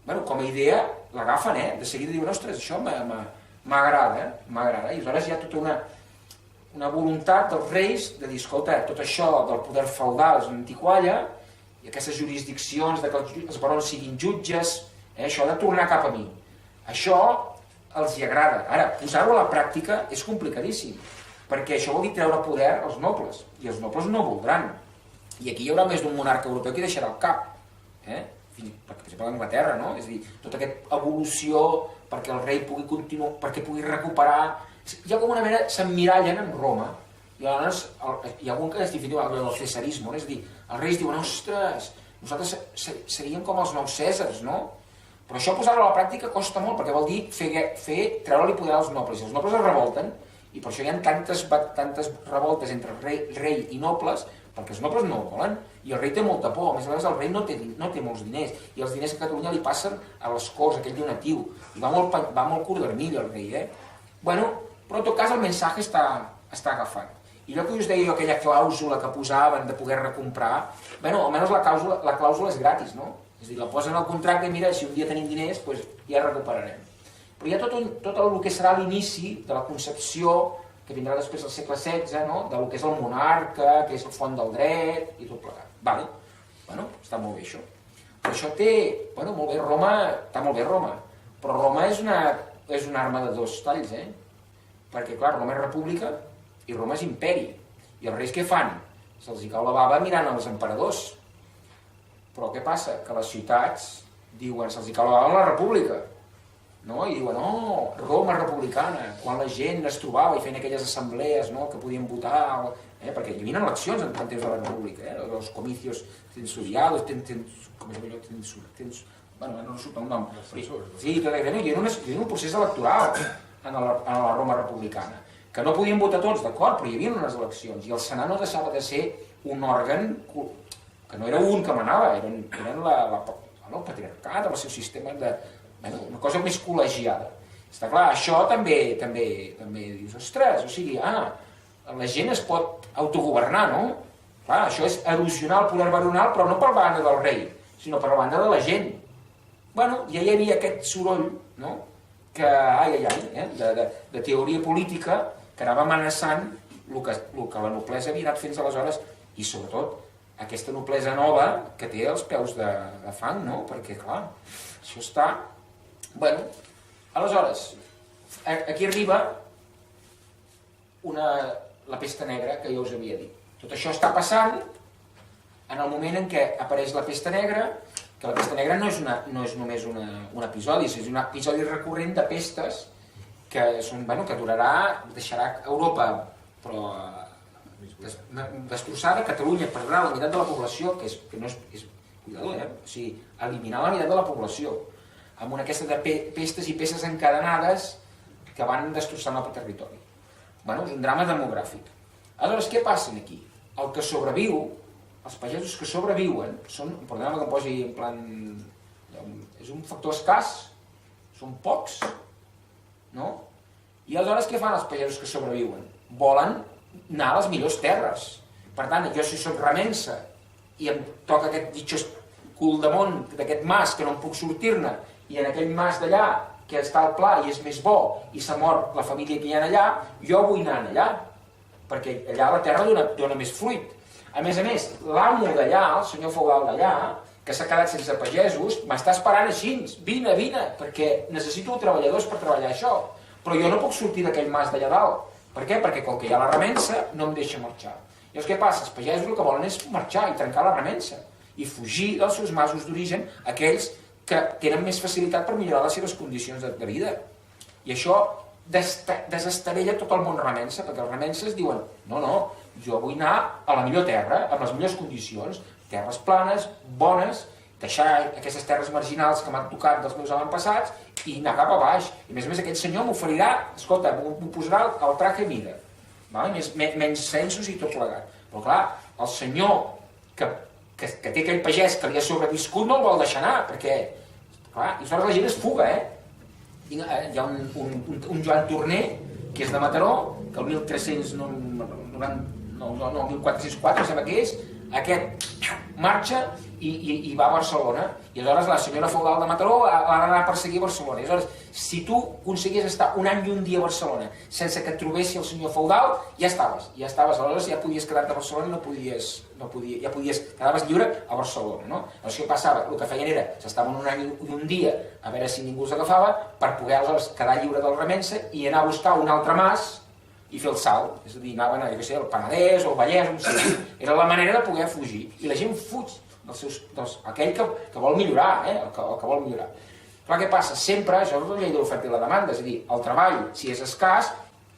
Bueno, com a idea l'agafen, de seguida diuen, ostres, això m'agrada, i aleshores hi ha tota una voluntat dels reis de dir, escolta, tot això del poder feudal és una antiqualla, i aquestes jurisdiccions de que els barons siguin jutges, això ha de tornar cap a mi. Això els hi agrada. Ara, posar-ho a la pràctica és complicadíssim, perquè això vol dir treure poder als nobles, i els nobles no voldran. I aquí hi haurà més d'un monarca europeu que deixarà el cap. per exemple a Anglaterra, no? És a dir, tota aquesta evolució perquè el rei pugui continuar, perquè pugui recuperar... Hi ha com una mena, s'emmirallen en Roma, i llavors hi ha algun que es diu el cesarisme, és a dir, els reis diuen, ostres, nosaltres seríem com els nous Cèsars, no? Però això posar-ho a la pràctica costa molt, perquè vol dir treure-li poder als nobles, i els nobles es revolten, i per això hi ha tantes revoltes entre rei i nobles, perquè els nobles no ho volen, i el rei té molta por, a més a més el rei no té molts diners, i els diners a Catalunya li passen a les corts, aquell donatiu, i va molt curt d'armilla el rei, Bueno, però en tot cas el missatge està agafat. I allò que us deia jo, aquella clàusula que posaven de poder recomprar, bueno, almenys la clàusula és gratis, no? És a dir, la posen al contracte i mira, si un dia tenim diners, doncs ja recuperarem. Però hi ha tot el que serà l'inici de la concepció que vindrà després del segle XVI, no? Del que és el monarca, que és el font del dret i tot plegat. Vale. Bueno, està molt bé això. Però això té... Bueno, molt bé, Roma... Està molt bé Roma. Però Roma és una arma de dos talls, Perquè, clar, Roma és república i Roma és imperi. I els reis què fan? Se'ls hi cau la bava mirant als emperadors. Però què passa? Que les ciutats diuen, se'ls hi cau la bava en la república. No? I diuen, oh, Roma republicana, quan la gent es trobava i feien aquelles assemblees, no? Que podien votar, perquè hi havia eleccions en temps de la república, els comicios censuriados, bueno, no surt el nom. Sí, hi havia un procés electoral en la Roma republicana, que no podien votar tots, d'acord, però hi havia unes eleccions, i el Senat no deixava de ser un òrgan que no era un que manava, eren el patriarcat, el seu sistema de... una cosa més col·legiada. Està clar, això també dius, ostres, o sigui, la gent es pot autogovernar, no? Clar, això és erosionar el poder baronal, però no per la banda del rei, sinó per la banda de la gent. Bueno, ja hi havia aquest soroll, no? De teoria política que anava amenaçant el que la noblesa havia anat fins aleshores, i sobretot aquesta noblesa nova que té els peus de fang, no? Perquè, clar, això està... Bueno, aleshores, aquí arriba la pesta negra que ja us havia dit. Tot això està passant en el moment en què apareix la pesta negra, que la pesta negra no és només un episodi, és un episodi recurrent de pestes que deixarà Europa però destrossada. Catalunya perdrà la meitat de la població, que no és cuidador, o sigui, eliminar la meitat de la població amb una aquesta de pestes i pestes encadenades que van destrossant el territori. Bueno, és un drama demogràfic. Aleshores, què passa aquí? El que sobreviu, els pagesos que sobreviuen, perdoneu que em posi en plan... És un factor escàs, són pocs, no? I aleshores què fan els pagesos que sobreviuen? Volen anar a les millors terres. Per tant, jo si soc remensa i em toca aquest ditxós cul de món d'aquest mas que no em puc sortir-ne, i en aquell mas d'allà, que està al pla i és més bo, i s'ha mort la família que hi ha allà, jo vull anar allà, perquè allà la terra dona més fruit. A més, l'amo d'allà, el senyor feudal d'allà, que s'ha quedat sense pagesos, m'està esperant així, vine, perquè necessito treballadors per treballar això, però jo no puc sortir d'aquell mas d'allà dalt. Per què? Perquè com que hi ha la remensa, no em deixa marxar. Llavors què passa? Els pagesos el que volen és marxar i trencar la remensa, i fugir dels seus masos d'origen, aquells que tenen més facilitat per millorar les seves condicions de vida. I això desestavella tot el món remensa, perquè els remenses diuen no, jo vull anar a la millor terra, amb les millors condicions, terres planes, bones, deixar aquestes terres marginals que m'han tocat dels meus avantpassats i anar cap a baix. I a més aquell senyor m'oferirà, escolta, m'ho posarà el traje mida, menys censos i tot plegat. Però clar, el senyor que té aquell pagès que li ha sobreviscut no el vol deixar anar, perquè, clar, i aleshores la gent es fuga, Hi ha un Joan Torner, que és de Mataró, que el 1404, sembla que és, aquest marxa i va a Barcelona, i aleshores la senyora feudal de Mataró l'ha d'anar a perseguir a Barcelona. I aleshores, si tu aconseguies estar un any i un dia a Barcelona sense que et trobessi el senyor feudal, ja estaves, aleshores ja podies quedar-te a Barcelona i quedaves lliure a Barcelona, no? Llavors què passava? El que feien era, s'estaven un any i un dia a veure si ningú els agafava per poder aleshores quedar lliure del remensa i anar a buscar un altre mas i fer el salt, és a dir, anaven al Penedès o al Vallès, era la manera de poder fugir, i la gent fuig aquell que vol millorar, el que vol millorar. Clar, què passa? Sempre, això és la llei de l'oferta i la demanda, és a dir, el treball, si és escàs,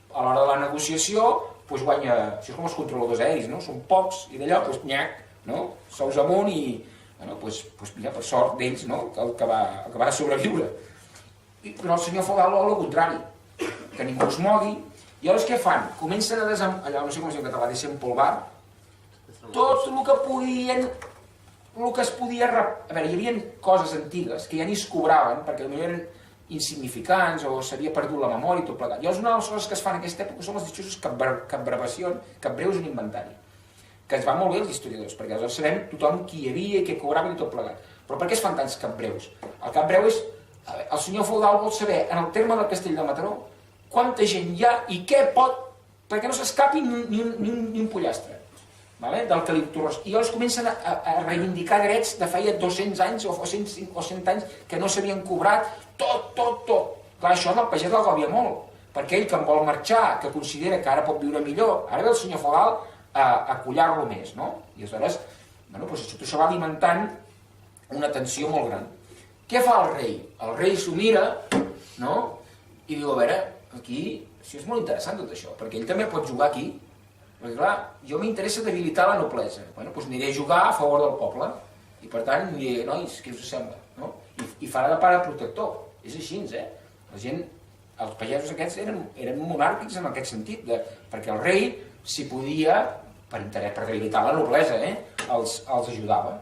a l'hora de la negociació, guanya, això és com els controladors aeris, no? Són pocs, i d'allò, nyac, sous amunt i, mira, per sort d'ells, que va sobreviure. Però el senyor feudal vol el contrari, que ningú es mogui, i llavors què fan? Comencen a allò, no sé com es diu en català, desempolvar tot el que podien, el que es podia... A veure, hi havia coses antigues que ja ni es cobraven, perquè potser eren insignificants o s'havia perdut la memòria i tot plegat. Llavors, una de les coses que es fan en aquesta època són les dichoses capbreus en inventari, que es va molt bé els historiadors, perquè aleshores sabem tothom qui hi havia i què cobraven i tot plegat. Però per què es fan tants capbreus? El capbreu és... El senyor feudal vol saber, en el terme del castell de Mataró, quanta gent hi ha i què pot, perquè no s'escapi ni un pollastre del que li torres. I llavors comencen a reivindicar drets de feia 200 anys o 100 anys que no s'havien cobrat, tot. Clar, això del pagès l'agòbia molt, perquè ell que en vol marxar, que considera que ara pot viure millor, ara ve el senyor feudal a collar-lo més, no? I aleshores, tot això va alimentant una tensió molt gran. Què fa el rei? El rei s'ho mira, i diu, a veure, aquí, és molt interessant tot això, perquè ell també pot jugar aquí, perquè clar, jo m'interessa debilitar la noblesa, doncs aniré a jugar a favor del poble, i per tant, diré, nois, què us sembla? I farà de pare protector, és així, la gent, els pagesos aquests eren monàrquics en aquest sentit, perquè el rei, si podia, per debilitar la noblesa, els ajudava.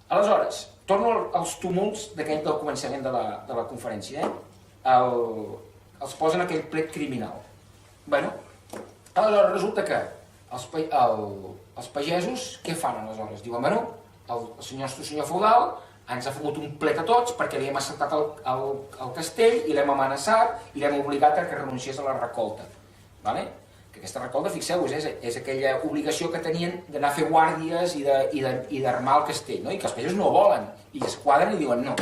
Aleshores, torno als túmuls del començament de la conferència. Els posen aquell plet criminal. Aleshores, resulta que els pagesos, què fan aleshores? Diuen, el senyor feudal ens ha fotut un plet a tots perquè li hem assaltat el castell i l'hem amenaçat i l'hem obligat a que renunciés a la recolta. Que aquesta recolta, fixeu-vos, és aquella obligació que tenien d'anar a fer guàrdies i d'armar el castell, i que els pagesos no volen, i es quadren i diuen no.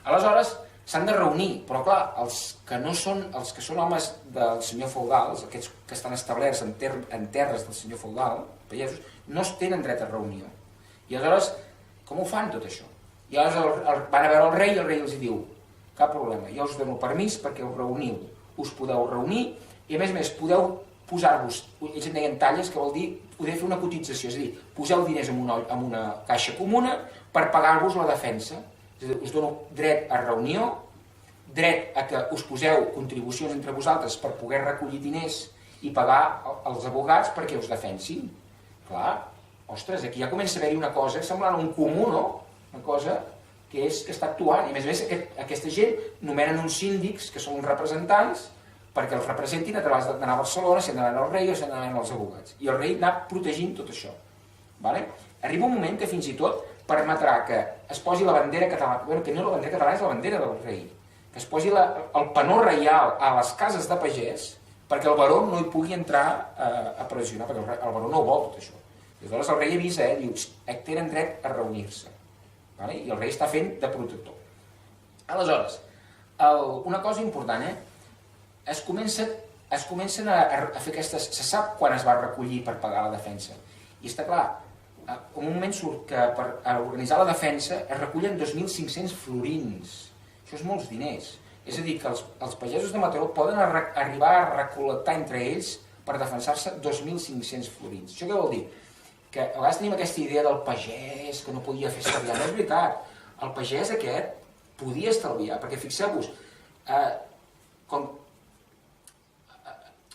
Aleshores, s'han de reunir, però clar, els que són homes del senyor feudal, aquests que estan establerts en terres del senyor feudal, pagesos, no es tenen dret a reunió. I aleshores, com ho fan tot això? I aleshores van a veure el rei i el rei els diu, cap problema, jo us dono permís perquè us reuniu, us podeu reunir i a més podeu posar-vos, ells en deien talles, que vol dir, podeu fer una cotització, és a dir, poseu diners en una caixa comuna per pagar-vos la defensa. És a dir, us dono dret a reunió, dret a que us poseu contribucions entre vosaltres per poder recollir diners i pagar als advocats perquè us defensin. Clar, ostres, aquí ja comença a haver-hi una cosa semblant a un comú, no? Una cosa que està actuant. I a més, aquesta gent nomenen uns síndics, que són uns representants, perquè els representin a través d'anar a Barcelona, si han d'anar al rei o si han d'anar als advocats. I el rei anar protegint tot això. Arriba un moment que fins i tot permetrà que es posi la bandera catalana, que no la bandera catalana és la bandera del rei, que es posi el penó reial a les cases de pagès perquè el baró no hi pugui entrar a pressionar, perquè el baró no ho vol tot això. I aleshores el rei avisa, diu, tenen dret a reunir-se. I el rei està fent de protector. Aleshores, una cosa important, es comencen a fer aquestes... Se sap quan es va recollir per pagar la defensa. I està clar, en un moment surt que per organitzar la defensa es recullen 2.500 florins. Això és molts diners. És a dir, que els pagesos de Mataró poden arribar a recol·lectar entre ells per defensar-se 2.500 florins. Això què vol dir? Que a vegades tenim aquesta idea del pagès que no podia fer estalviar. No és veritat. El pagès aquest podia estalviar, perquè fixeu-vos,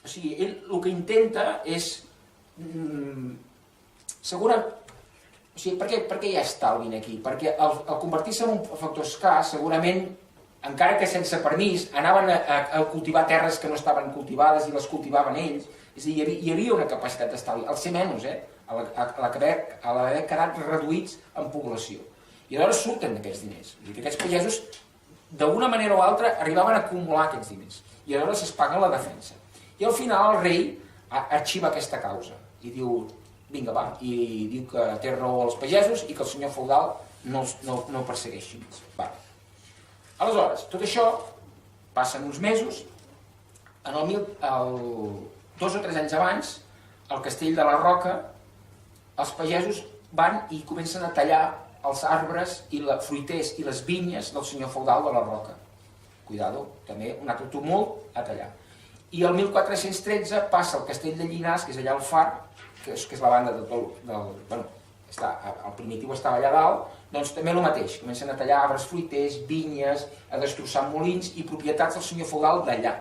o sigui, ell el que intenta és... O sigui, per què hi ha estalvi aquí? Perquè al convertir-se en un factor escàs, segurament, encara que sense permís, anaven a cultivar terres que no estaven cultivades i les cultivaven ells. És a dir, hi havia una capacitat d'estalvi, al ser menys, a l'haver quedat reduïts en població. I aleshores surten aquests diners. És a dir, que aquests pagesos, d'una manera o altra, arribaven a acumular aquests diners. I aleshores es paguen la defensa. I al final el rei arxiva aquesta causa i diu, vinga, va, i diu que té raó els pagesos i que el senyor feudal no persegueixi més. Aleshores, tot això passen uns mesos, 2 o 3 anys abans, al castell de la Roca, els pagesos van i comencen a tallar els arbres i fruiters i les vinyes del senyor feudal de la Roca. Cuidado, també un altre tumult a tallar. I el 1413 passa al castell de Llinars, que és allà al Far, que és la banda el primitiu estava allà dalt, doncs també el mateix, comencen a tallar arbres fruiters, vinyes, a destrossar molins i propietats del senyor feudal d'allà.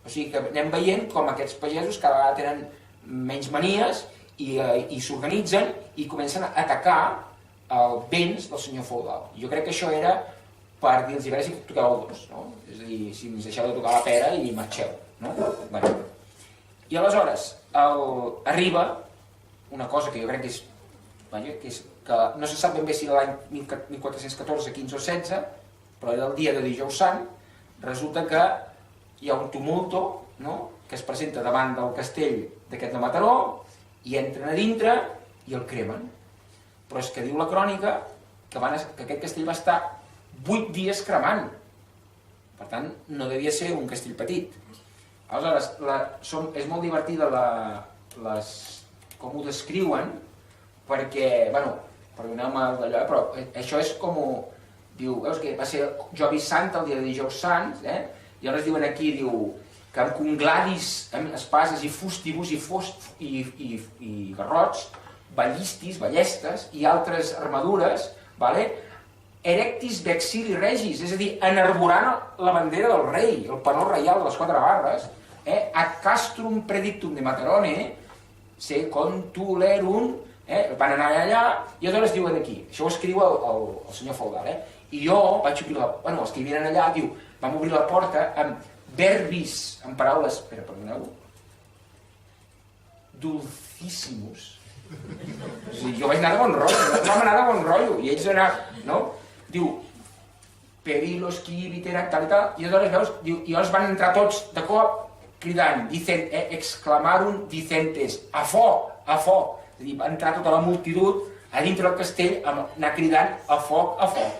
O sigui que anem veient com aquests pagesos cada vegada tenen menys manies i s'organitzen i comencen a atacar els béns del senyor feudal. Jo crec que això era per dir-los a veure si toqueu dos, no? És a dir, si ens deixeu de tocar la pera i marxeu, no? Bueno. I aleshores arriba una cosa que jo crec que no se sap ben bé si era l'any 1414, 15 o 16, però era el dia de Dijous Sant, resulta que hi ha un tumulto, no?, que es presenta davant del castell d'aquest de Mataró i entren a dintre i el cremen. Però és que diu la crònica que aquest castell va estar 8 dies cremant. Per tant, no devia ser un castell petit. Aleshores, és molt divertida com ho descriuen, perquè, bueno, perdoneu-me d'allò, però això és com diu, veus que va ser Jovi Sant el dia de Dijous Sant, i aleshores diuen aquí, diu, que amb congladis, amb espases i fustibus i garrots, ballestes i altres armadures, erectis vexili regis, és a dir, enarborant la bandera del rei, el panó reial de les 4 barres, ad castrum predictum de Matarone, se contulerum, van anar allà i aleshores diuen aquí, això ho escriu el senyor feudal, i jo vaig obrir els que hi venen allà, diu, vam obrir la porta amb verbis, amb paraules, perdoneu, dulcíssimos. O sigui, jo vaig anar de bon rotllo, vam anar de bon rotllo, i ells anaven, no? Diu, perilos qui viteran, tal i tal, i aleshores veus, i llavors van entrar tots de cop cridant, exclamaron dicentes, a foc, a foc. És a dir, va entrar tota la multitud a dintre del castell a anar cridant a foc, a foc.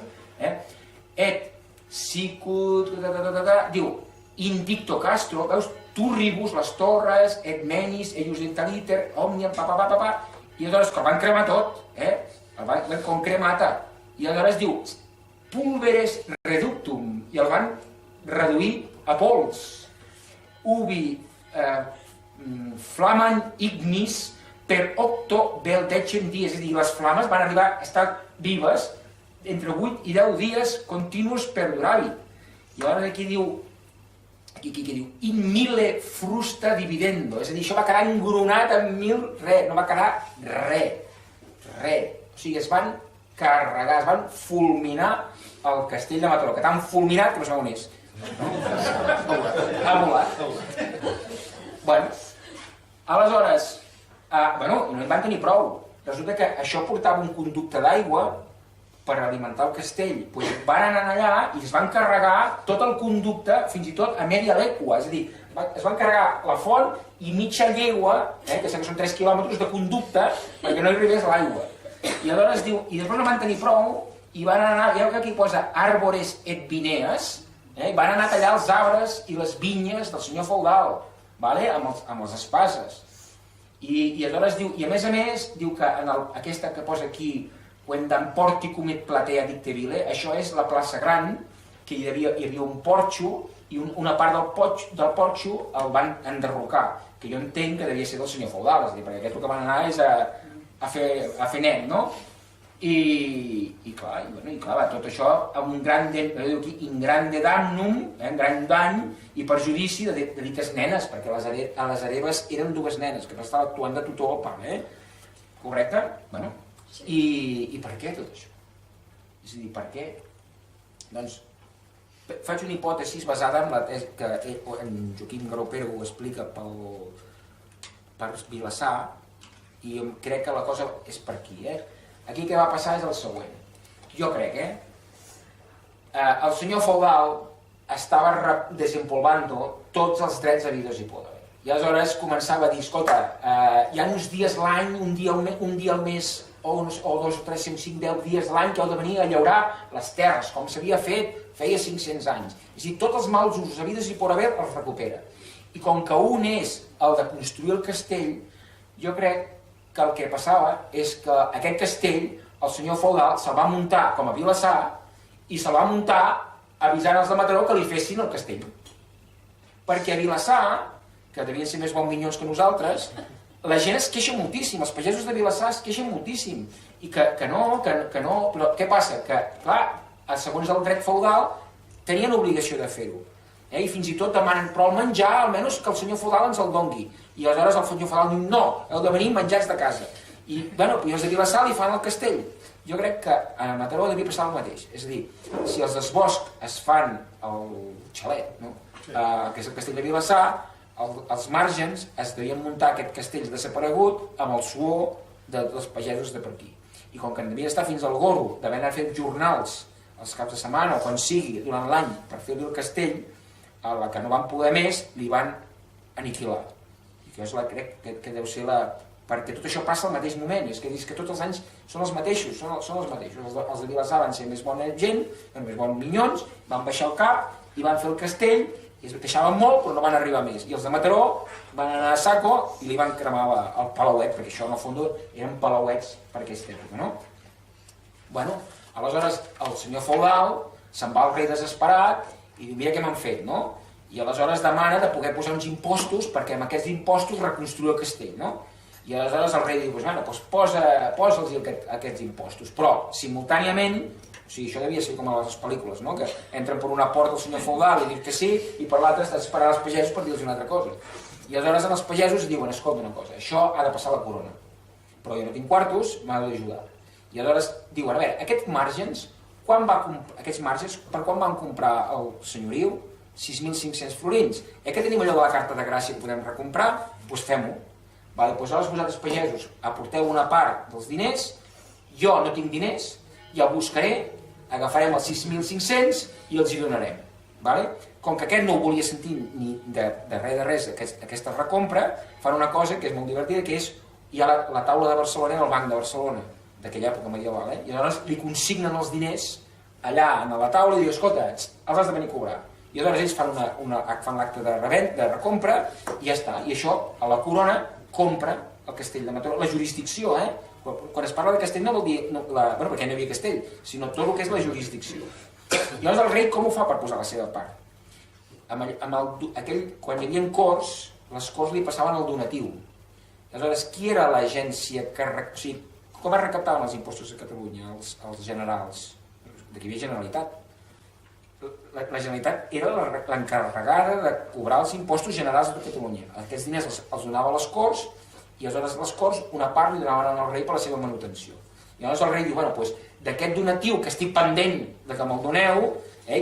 Et sicut, diu, indicto Castro, veus, turribus, les torres, et menis, eius et taliter, omnium, i aleshores que el van cremar tot, el van com cremata, i aleshores diu, pulveres reductum, i el van reduir a pols, ubi flaman ignis per 8 decem dies, és a dir, les flames van arribar a estar vives entre 8 i 10 dies continus perduravi. I aleshores aquí diu, in mille frusta dividendo, és a dir, això va quedar engronat en 1000 res, no va quedar res. O sigui, es van carregar, es van fulminar el castell de Mataró, que tan fulminat que no sabeu on és. Ha volat. Bueno, aleshores, no en van tenir prou. Resulta que això portava un conducte d'aigua per alimentar el castell. Van anar allà i es van carregar tot el conducte, fins i tot a media legua, és a dir, es van carregar la font i mitja llegua, que són 3 quilòmetres de conducte, perquè no hi arribés l'aigua. I aleshores diu, i després no van tenir prou, i van anar, veieu que aquí posa àrbores et vinees, van anar a tallar els arbres i les vinyes del senyor feudal, amb les espases. I aleshores diu, i a més, diu que en aquesta que posa aquí, Quendam porticum et platea dictevile, això és la plaça gran, que hi havia un porxo, i una part del porxo el van enderrocar, que jo entenc que devia ser del senyor feudal, és a dir, perquè aquest el que van anar és a fer net, no? I clar, tot això amb un grande damnum, un gran dany i perjudici de dites nenes, perquè a les hereves eren 2 nenes, que no estava actuant de tutor al pare, correcte? Bueno, i per què tot això? És a dir, per què? Doncs faig una hipòtesi basada en la tesi que en Joaquim Graupera ho explica per Vilassar, i crec que la cosa és per aquí. Aquí què va passar és el següent. Jo crec, el senyor feudal estava desempolvant tots els drets habidos i por haver. I aleshores començava a dir, escolta, hi ha uns dies l'any, un dia al mes, o 2 o 3, 5, 10 dies l'any que heu de venir a llaurar les terres, com s'havia fet feia 500 anys. És a dir, tots els mals usos habidos i por haver els recupera. I com que un és el de construir el castell, jo crec que el que passava és que aquest castell, el senyor feudal se'l va muntar com a Vilassar i se'l va muntar avisant els de Mataró que li fessin el castell. Perquè a Vilassar, que devien ser més bonminyons que nosaltres, la gent es queixa moltíssim, els pagesos de Vilassar es queixen moltíssim, i que no, però què passa? Que, clar, segons el dret feudal, tenien l'obligació de fer-ho. I fins i tot demanen, però el menjar, almenys que el senyor feudal ens el dongui. I aleshores el senyor feudal diu, no, heu de venir menjats de casa. I, bueno, i els de Vilassar li fan el castell. Jo crec que a Mataró devia passar el mateix. És a dir, si els d'Esbosc es fan el xalet, no? Que és el castell de Vilassar, els màrgens es devien muntar aquest castell desaparegut amb el suor dels pagesos de per aquí. I com que en devia estar fins al gorro d'haver anat fent jornals els caps de setmana o quan sigui durant l'any per fer-li el castell, a la que no van poder més li van aniquilar. I que crec que deu ser la... perquè tot això passa al mateix moment, és que tots els anys són els mateixos, els de Vilassar van ser més bona gent, més bons minyons, van baixar el cap i van fer el castell, i es queixaven molt però no van arribar més, i els de Mataró van anar a saco i li van cremar el palauet, perquè això en el fons eren palauets per aquesta època, no? Bueno, aleshores el senyor feudal se'n va al rei desesperat i diu, mira què m'han fet, no? I aleshores demana de poder posar uns impostos perquè amb aquests impostos reconstruir el castell, no? I aleshores el rei diu, bueno, posa'ls aquests impostos, però simultàniament, o sigui, això devia ser com a les pel·lícules, no? Que entren per una porta el senyor feudal i diu que sí, i per l'altra està esperant els pagesos per dir-los una altra cosa. I aleshores els pagesos diuen, escolta una cosa, això ha de passar a la corona, però jo no tinc quartos, m'ha d'ajudar. I aleshores diuen, a veure, aquests marges, per quan van comprar el senyoriu? 6.500 florins. Que tenim allò de la carta de gràcia que podem recomprar? Doncs fem-ho. Doncs aleshores vosaltres pagesos aporteu una part dels diners, jo no tinc diners, ja ho buscaré, agafarem els 6.500 i els hi donarem. Com que aquest no ho volia sentir ni de res, aquesta recompra, fan una cosa que és molt divertida, que és, hi ha la taula de Barcelona, el Banc de Barcelona, d'aquella època medieval, i aleshores li consignen els diners allà a la taula i diuen, escolta, els has de venir a cobrar. I aleshores ells fan l'acte de recompra i ja està. I això, a la corona, compra el castell de Mataró, la jurisdicció, Quan es parla de castell no vol dir, perquè no hi havia castell, sinó tot el que és la jurisdicció. I llavors el rei com ho fa per posar la seva part? Quan hi havia corts, les corts li passaven el donatiu. Aleshores, qui era l'agència que... O sigui, com es recaptaven els impostos a Catalunya, els generals? D'aquí hi havia Generalitat. La Generalitat era l'encarregada de cobrar els impostos generals de Catalunya. Aquests diners els donava a les corts i aleshores les corts una part li donaven al rei per la seva manutenció. I llavors el rei diu, bueno, doncs d'aquest donatiu que estic pendent de que me'l doneu,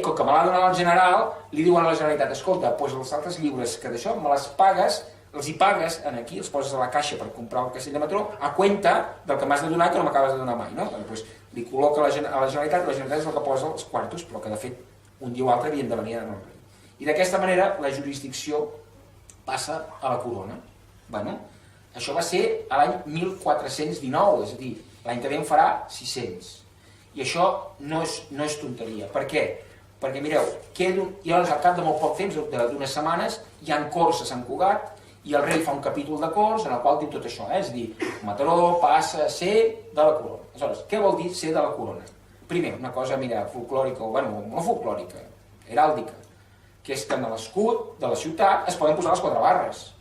com que me l'ha donat el general, li diuen a la Generalitat, escolta, doncs els altres lliures que d'això me les pagues, els hi pagues aquí, els poses a la caixa per comprar el castell de Mataró, a cuenta del que m'has de donar que no m'acabes de donar mai, no? Doncs li col·loca a la Generalitat, i la Generalitat és el que posa els quartos, però que de fet un dia o altre havien de venir al rei. I d'aquesta manera la jurisdicció passa a la corona. Bueno, això va ser a l'any 1419, és a dir, l'any que ve en farà 600. I això no és tonteria. Per què? Perquè mireu, i llavors al cap de molt poc temps, d'unes setmanes, hi ha corts a Sant Cugat i el rei fa un capítol de corts en el qual diu tot això, és a dir, Mataró passa a ser de la corona. Aleshores, què vol dir ser de la corona? Primer, una cosa, mira, folclòrica, o bueno, no folclòrica, heràldica, que és que en l'escut de la ciutat es poden posar les 4 barres.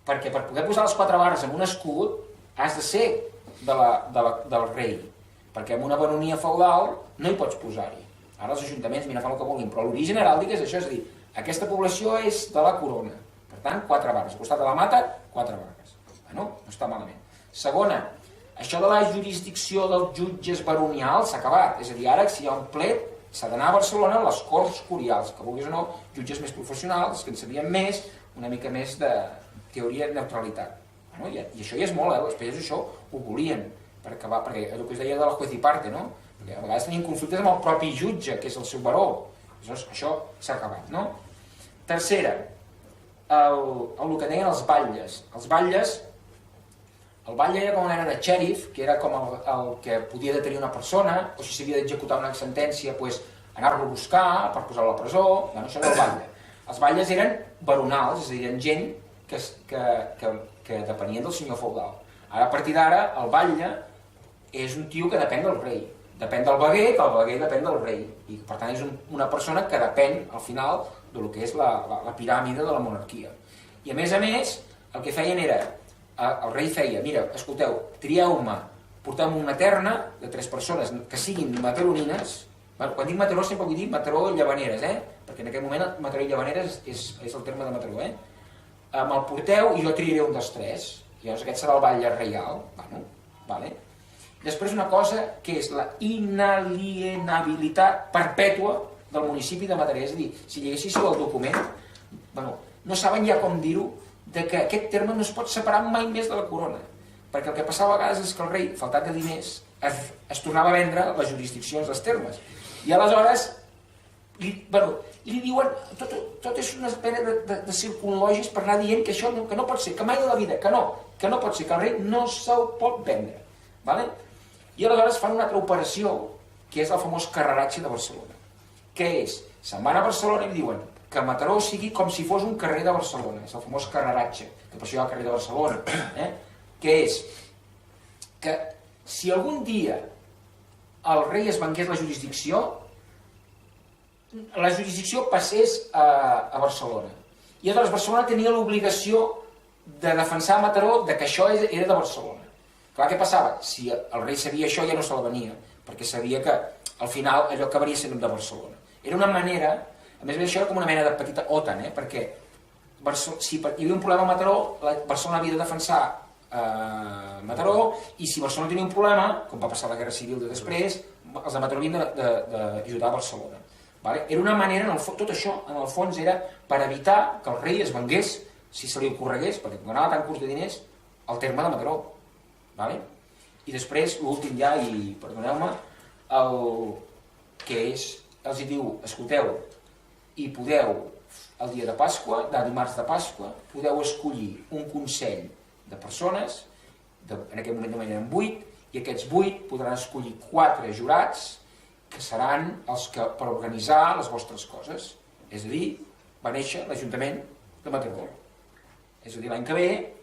Perquè per poder posar les 4 barres en un escut has de ser del rei, perquè en una baronia feudal no hi pots posar-hi. Ara els ajuntaments, mira, fan el que vulguin, però l'origen heràldic és això, és a dir, aquesta població és de la corona. Per tant, 4 barres. Al costat de la mata, 4 barres. Bueno, no està malament. Segona, això de la jurisdicció dels jutges baronials s'ha acabat. És a dir, ara, si hi ha un plet, s'ha d'anar a Barcelona a les corts curials, que vulguis o no, jutges més professionals, que en sabien més, una mica més de teoria de neutralitat. Bueno, i això ja és molt, els pagesos això ho volien, per acabar, perquè el que es deia de la juez y parte, no? Perquè a vegades tenien conflictes amb el propi jutge, que és el seu baró. Aleshores, això s'ha acabat, no? Tercera, el que deien els batlles. Els batlles, el batlle era com una mena de xèrif, que era com el que podia detenir una persona, o si s'havia d'executar una sentència, anar-lo a buscar per posar-lo a la presó. Bueno, això era el batlle. Els batlles eren baronals, és a dir, eren gent que depenien del senyor feudal. Ara, a partir d'ara, el batlle és un tio que depèn del rei. Depèn del veguer, que el veguer depèn del rei. I, per tant, és una persona que depèn, al final, del que és la piràmide de la monarquia. I, a més, el que feien era... El rei feia, mira, escolteu, trieu-me, porteu-me una terna de 3 persones que siguin mataronines. Quan dic Mataró sempre vull dir Mataró i Llavaneres, perquè en aquest moment Mataró i Llavaneres és el terme de Mataró. Me'l porteu i jo triaré un dels 3. Llavors aquest serà el batlle reial. Vale. Després una cosa que és la inalienabilitat perpètua del municipi de Mataró. És a dir, si llegeixiu el document, no saben ja com dir-ho, que aquest terme no es pot separar mai més de la corona. Perquè el que passava a vegades és que el rei, faltat de diners, es tornava a vendre les jurisdiccions, les termes. I aleshores li diuen, tot és una espècie de circunlògics per anar dient que això que no pot ser, que mai de la vida, que no pot ser, que el rei no se'l pot vendre. I aleshores fan una altra operació, que és el famós carreratge de Barcelona. Què és? Se'n van a Barcelona i diuen que Mataró sigui com si fos un carrer de Barcelona. És el famós carreratge, que per això hi ha el carrer de Barcelona. Què és? Que si algun dia el rei es vengués la jurisdicció passés a Barcelona. I aleshores Barcelona tenia l'obligació de defensar a Mataró que això era de Barcelona. Clar, què passava? Si el rei sabia això ja no se la venia, perquè sabia que al final allò acabaria sent de Barcelona. Era una manera, a més això era com una mena de petita OTAN, perquè si hi havia un problema a Mataró, Barcelona havia de defensar Mataró, i si Barcelona tenia un problema, com va passar a la Guerra Civil de després, els de Mataró havien d'ajudar a Barcelona. Era una manera, tot això en el fons era per evitar que el rei es vengués, si se li ocorregués, perquè com anava tan curt de diners, el terme de Mataró. I després, l'últim ja, i perdoneu-me, el que és, els diu, escolteu, i podeu, el dia de Pasqua, de dimarts de Pasqua, podeu escollir un consell de persones, en aquest moment només eren 8, i aquests 8 podran escollir 4 jurats que seran els que per organitzar les vostres coses. És a dir, va néixer l'Ajuntament de Mataró. És a dir, l'any que ve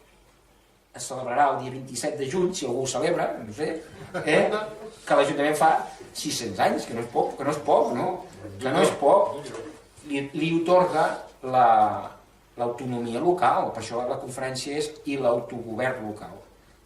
es celebrarà el dia 27 de juny, si algú ho celebra, no sé, que l'Ajuntament fa 600 anys, que no és poc, que no és poc, li otorga l'autonomia local, per això la conferència és i l'autogovern local.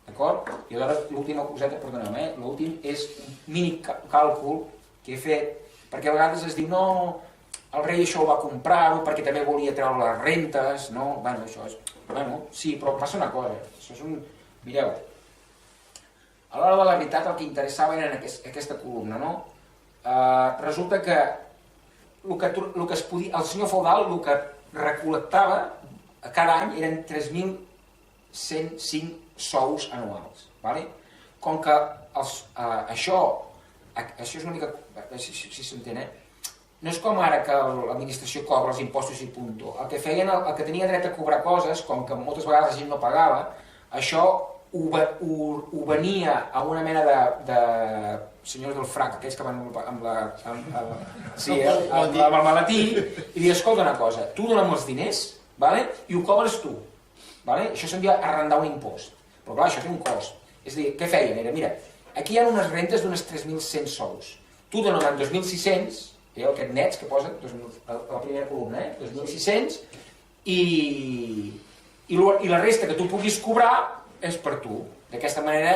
D'acord? I aleshores l'última coseta, perdoneu-me, l'últim és un mini càlcul que he fet, perquè a vegades es diu no, el rei això ho va comprar perquè també volia treure les rentes, no? Bueno, això és... Bueno, sí, però passa una cosa, això és un... Mireu, a l'hora de la veritat el que interessava era aquesta columna, no? Resulta que el que es podia... El senyor feudal el que recol·lectava cada any eren 3.105 sous anuals, ¿vale? Com que això és una mica, si s'entén, no és com ara que l'administració cobra els impostos i punto. El que feien, el que tenia dret a cobrar coses, com que moltes vegades la gent no pagava, això ho venia a una mena de senyors del frac, aquells que van amb el maletí, i dius, escolta una cosa, tu dona'm els diners, i ho cobres tu. Això se'n diu arrendar un impost. Però clar, això té un cost. És a dir, què feien? Era, mira, aquí hi ha unes rentes d'unes 3.100 sous. Tu dona'm 2.600, aquest nets que posa a la primera columna, 2.600, i la resta que tu puguis cobrar és per tu. D'aquesta manera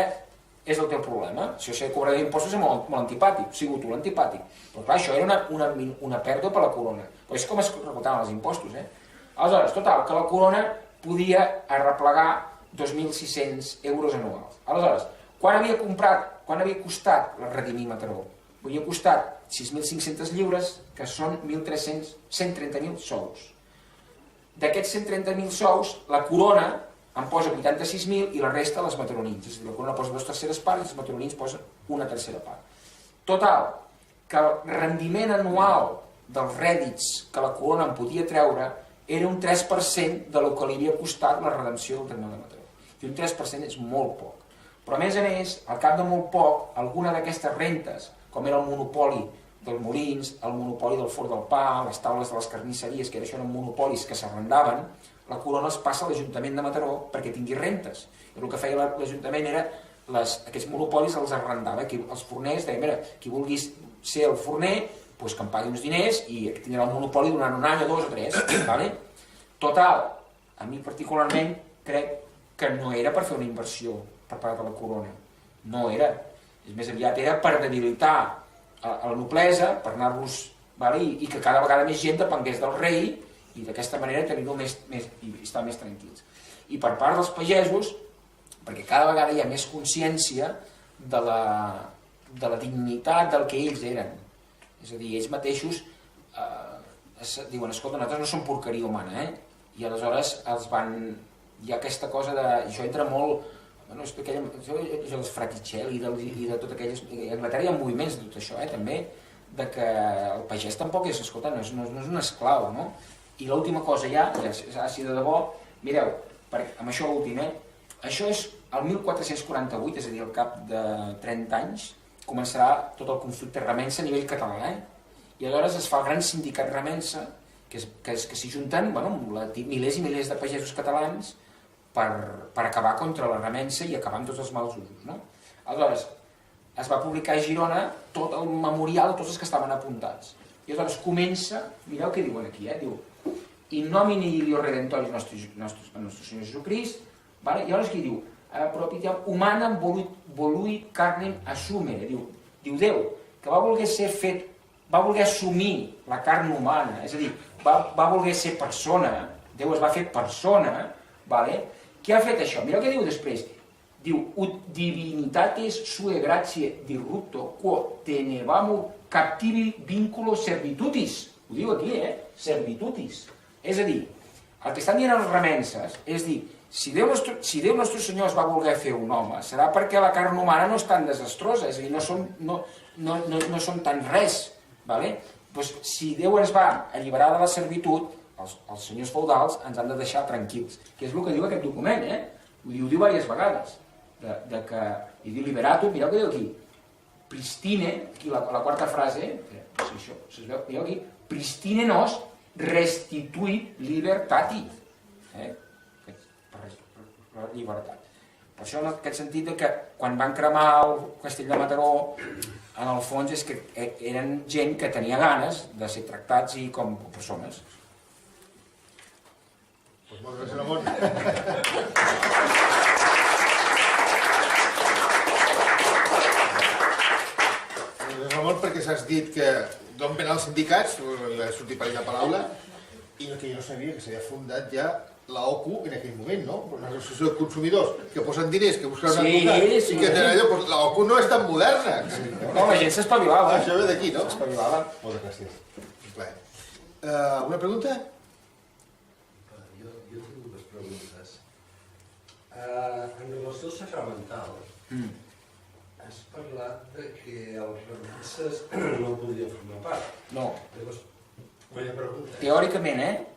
és el teu problema. Si això de cobrar d'impostos és molt antipàtic, sigo tu l'antipàtic. Però clar, això era una pèrdua per la corona. Però és com es recaptaven els impostos. Aleshores, total, que la corona podia arreplegar 2.600 euros anuals. Aleshores, quan havia costat redimir Mataró? Havia costat 6.500 lliures, que són 130.000 sous. D'aquests 130.000 sous, la corona en posa 86.000 i la resta les mataronins. És a dir, la corona posa 2/3 parts i els mataronins posen 1/3 part. Total, que el rendiment anual dels rèdits que la corona en podia treure era un 3% del que li havia costat la redempció del terme de Mataró. I un 3% és molt poc. Però a més, al cap de molt poc, alguna d'aquestes rentes, com era el monopoli dels molins, el monopoli del forn del pa, les taules de les carnisseries, que eren monopolis que s'arrendaven, la corona els passa a l'Ajuntament de Mataró perquè tingui rentes. I el que feia l'Ajuntament era aquests monopolis els arrendava, els forners deia, mira, qui vulguis ser el forner, doncs que em pagui uns diners i tindrà el monopoli durant un any o 2 o 3. Vale? Total, a mi particularment crec que no era per fer una inversió per part de la corona, no era. Més aviat era per debilitar a la noblesa, per anar-los, vale? I que cada vegada més gent depengués del rei i d'aquesta manera tenir-ho i estar més tranquils. I per part dels pagesos, perquè cada vegada hi ha més consciència de la dignitat del que ells eren. És a dir, ells mateixos diuen, escolta, nosaltres no som porqueria humana, i aleshores hi ha aquesta cosa de... Això entra molt... Bueno, això dels Fraticelli i de tot aquelles... A Anglaterra hi ha moviments de tot això, també, de que el pagès tampoc és, escolta, no és un esclau, no? I l'última cosa ja si de debò, mireu, amb això l'últim, això és el 1448, és a dir, al cap de 30 anys, començarà tot el conflicte remença a nivell català, i aleshores es fa el gran sindicat remença, que s'hi junten milers i milers de pagesos catalans per acabar contra la remença i acabar amb tots els mals usos. Aleshores, es va publicar a Girona tot el memorial de tots els que estaven apuntats. I aleshores comença, mireu què diuen aquí, diu In nomine Ilio Redentoris nostre Senyor Jesucrist, i aleshores aquí diu propitiam humanam voluit carnem assumere, diu Déu, que va voler assumir la carn humana, és a dir, va voler ser persona, Déu es va fer persona, qui ha fet això? Mireu què diu després, diu ut divinitates sue gratie dirrupto quo tenevamur captivi vinculo servitutis, ho diu aquí, servitutis, és a dir, el que estan dient els remenses és dir, si Déu nostre Senyor es va voler fer un home, serà perquè la carn humana no és tan desastrosa, és a dir, no són tan res. Doncs si Déu ens va alliberar de la servitud, els senyors feudals ens han de deixar tranquils, que és el que diu aquest document, ho diu diverses vegades, i diu liberatum, mireu què diu aquí, pristine, aquí la quarta frase, no sé això, si es veu, mireu aquí, pristine nos restituit libertati, per llibertat. Per això, en aquest sentit, que quan van cremar el castell de Mataró, en el fons és que eren gent que tenia ganes de ser tractats i com persones. Doncs moltes gràcies, Ramon. Ramon, perquè s'has dit que d'on venen els sindicats, l'he sortit per allà per l'aula, i que jo no sabia que s'havia fundat ja la OCU en aquell moment, no? L'associació de consumidors, que posen diners, que busquen un advocat, i que tenen allò, la OCU no és tan moderna. No, la gent s'espavilava. Això ve d'aquí, no? S'espavilava. Moltes gràcies. Alguna pregunta? Jo tinc dues preguntes. En relació al sacramental, has parlat de que els remenses no podrien formar part. No. Llavors, la meva pregunta és... Teòricament,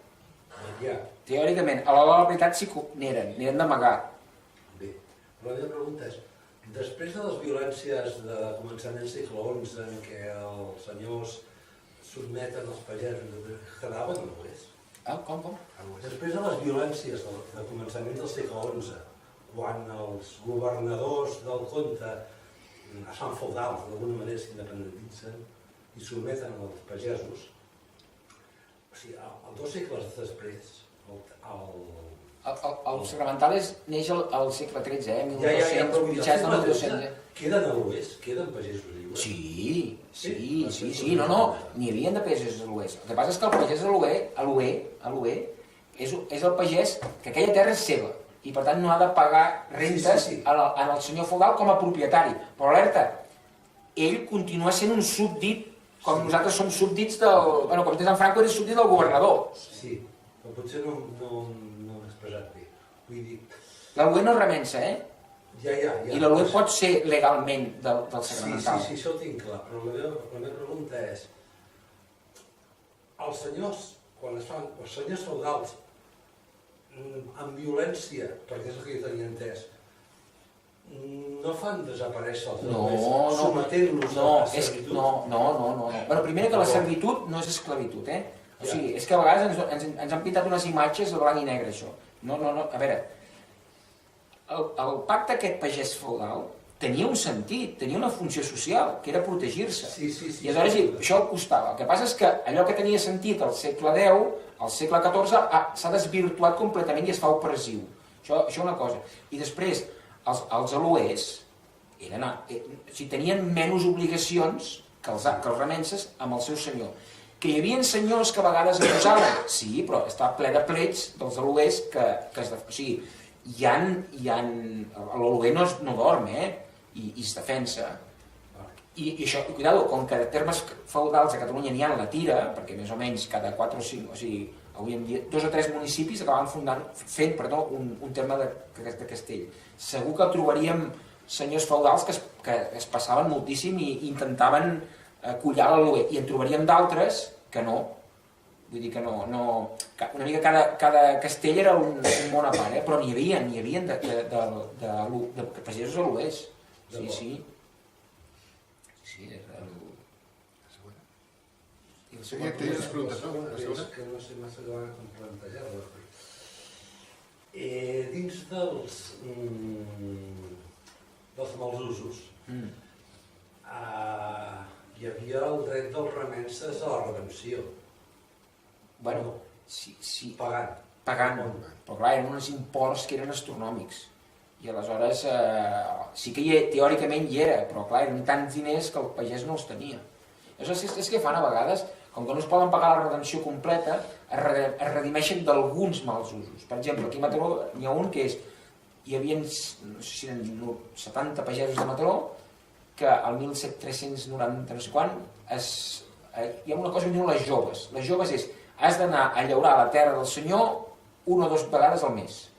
Ja. Teòricament, a la veritat sí que n'eren d'amagar. Bé, però la meva pregunta és, després de les violències de començament del segle XI en què els senyors sotmeten els pagesos, quedaven o no és? Com? Després de les violències de començament del segle XI, quan els governadors del comte es fan feudals, d'alguna manera s'independitzen i sotmeten els pagesos, o sigui, 2 segles després, el sacramental neix al segle XIII, 1200, mitjans del 1200. Queden a l'oest? Queden pagesos lliures? Sí, no, n'hi havia de pagesos a l'oest. El que passa és que el pagès a l'oest és el pagès que aquella terra és seva i per tant no ha de pagar rentes al senyor feudal com a propietari. Però alerta, ell continua sent un súbdit com nosaltres som súbdits del... Bueno, com en Franco era súbdit del governador. Sí, però potser no m'he expressat bé. Vull dir... L'Alue no remensa, Ja. I l'Alue pot ser legalment del sacramental. Sí, això ho tinc clar, però la meva pregunta és... Els senyors, quan es fan... Els senyors feudals, amb violència, perquè és el que jo tenia entès, no fan desaparèixer els altres, sometent-los a la servitud? No. Bueno, primer que la servitud no és esclavitud, O sigui, és que a vegades ens han pintat unes imatges de blanc i negre, això. No, a veure, el pacte aquest pagès feudal tenia un sentit, tenia una funció social, que era protegir-se. Sí. I aleshores això el costava. El que passa és que allò que tenia sentit al segle X, al segle XIV, s'ha desvirtuat completament i es fa opressiu. Això una cosa. I després, els aluers tenien menys obligacions que els remenses amb el seu senyor. Que hi havia senyors que a vegades abusaven, sí, però està ple de plets dels aluers que o sigui, l'aloer no dorm, i es defensa. I això, cuidado, com que de termes feudals a Catalunya n'hi ha la tira, perquè més o menys cada 4 o 5, o sigui, avui en dia 2 o 3 municipis acabaven fent un terme de castell. Segur que trobaríem senyors feudals que es passaven moltíssim i intentaven collar l'aloer, i en trobaríem d'altres que no. Vull dir que no, una mica cada castell era un món a part, però n'hi havia de pagesos aloers. Sí. Tens preguntes, no? És que no sé massa com plantejar-les. Dins dels malsusos, hi havia el dret dels remenses a la redempció. Bueno, sí. Pagant. Però clar, eren uns imports que eren astronòmics. I aleshores sí que teòricament hi era, però clar, eren tants diners que el pagès no els tenia. Aleshores, és que fan a vegades, com que no es poden pagar la redempció completa, es redimeixen d'alguns mals usos. Per exemple, aquí a Mataró n'hi ha un que és, hi havia, no sé si eren 70 pagesos de Mataró, que al 1390 no sé quan, hi ha una cosa que diuen les joves. Les joves és, has d'anar a llaurar la terra del senyor 1 o 2 vegades al mes.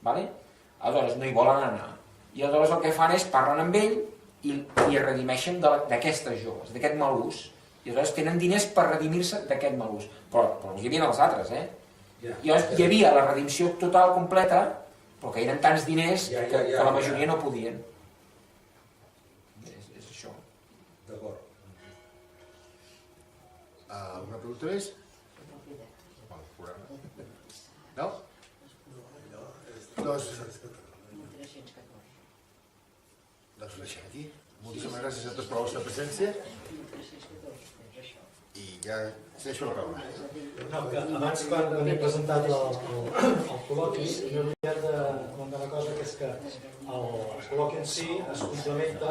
Vale? Aleshores no hi volen anar. I aleshores el que fan és parlen amb ell i es redimeixen d'aquestes joves, d'aquest mal ús. I aleshores tenen diners per redimir-se d'aquest mal ús. Però hi havia els altres, I hi havia la redimció total completa, però que eren tants diners que la majoria no podien. És això. D'acord. Alguna pregunta més? No? Doncs ho deixem aquí. Moltíssimes gràcies a tots per la vostra presència. I ja deixo la paraula. No, que abans quan he presentat el col·loqui m'he oblidat de comentar una cosa, que és que el col·loqui en si es complementa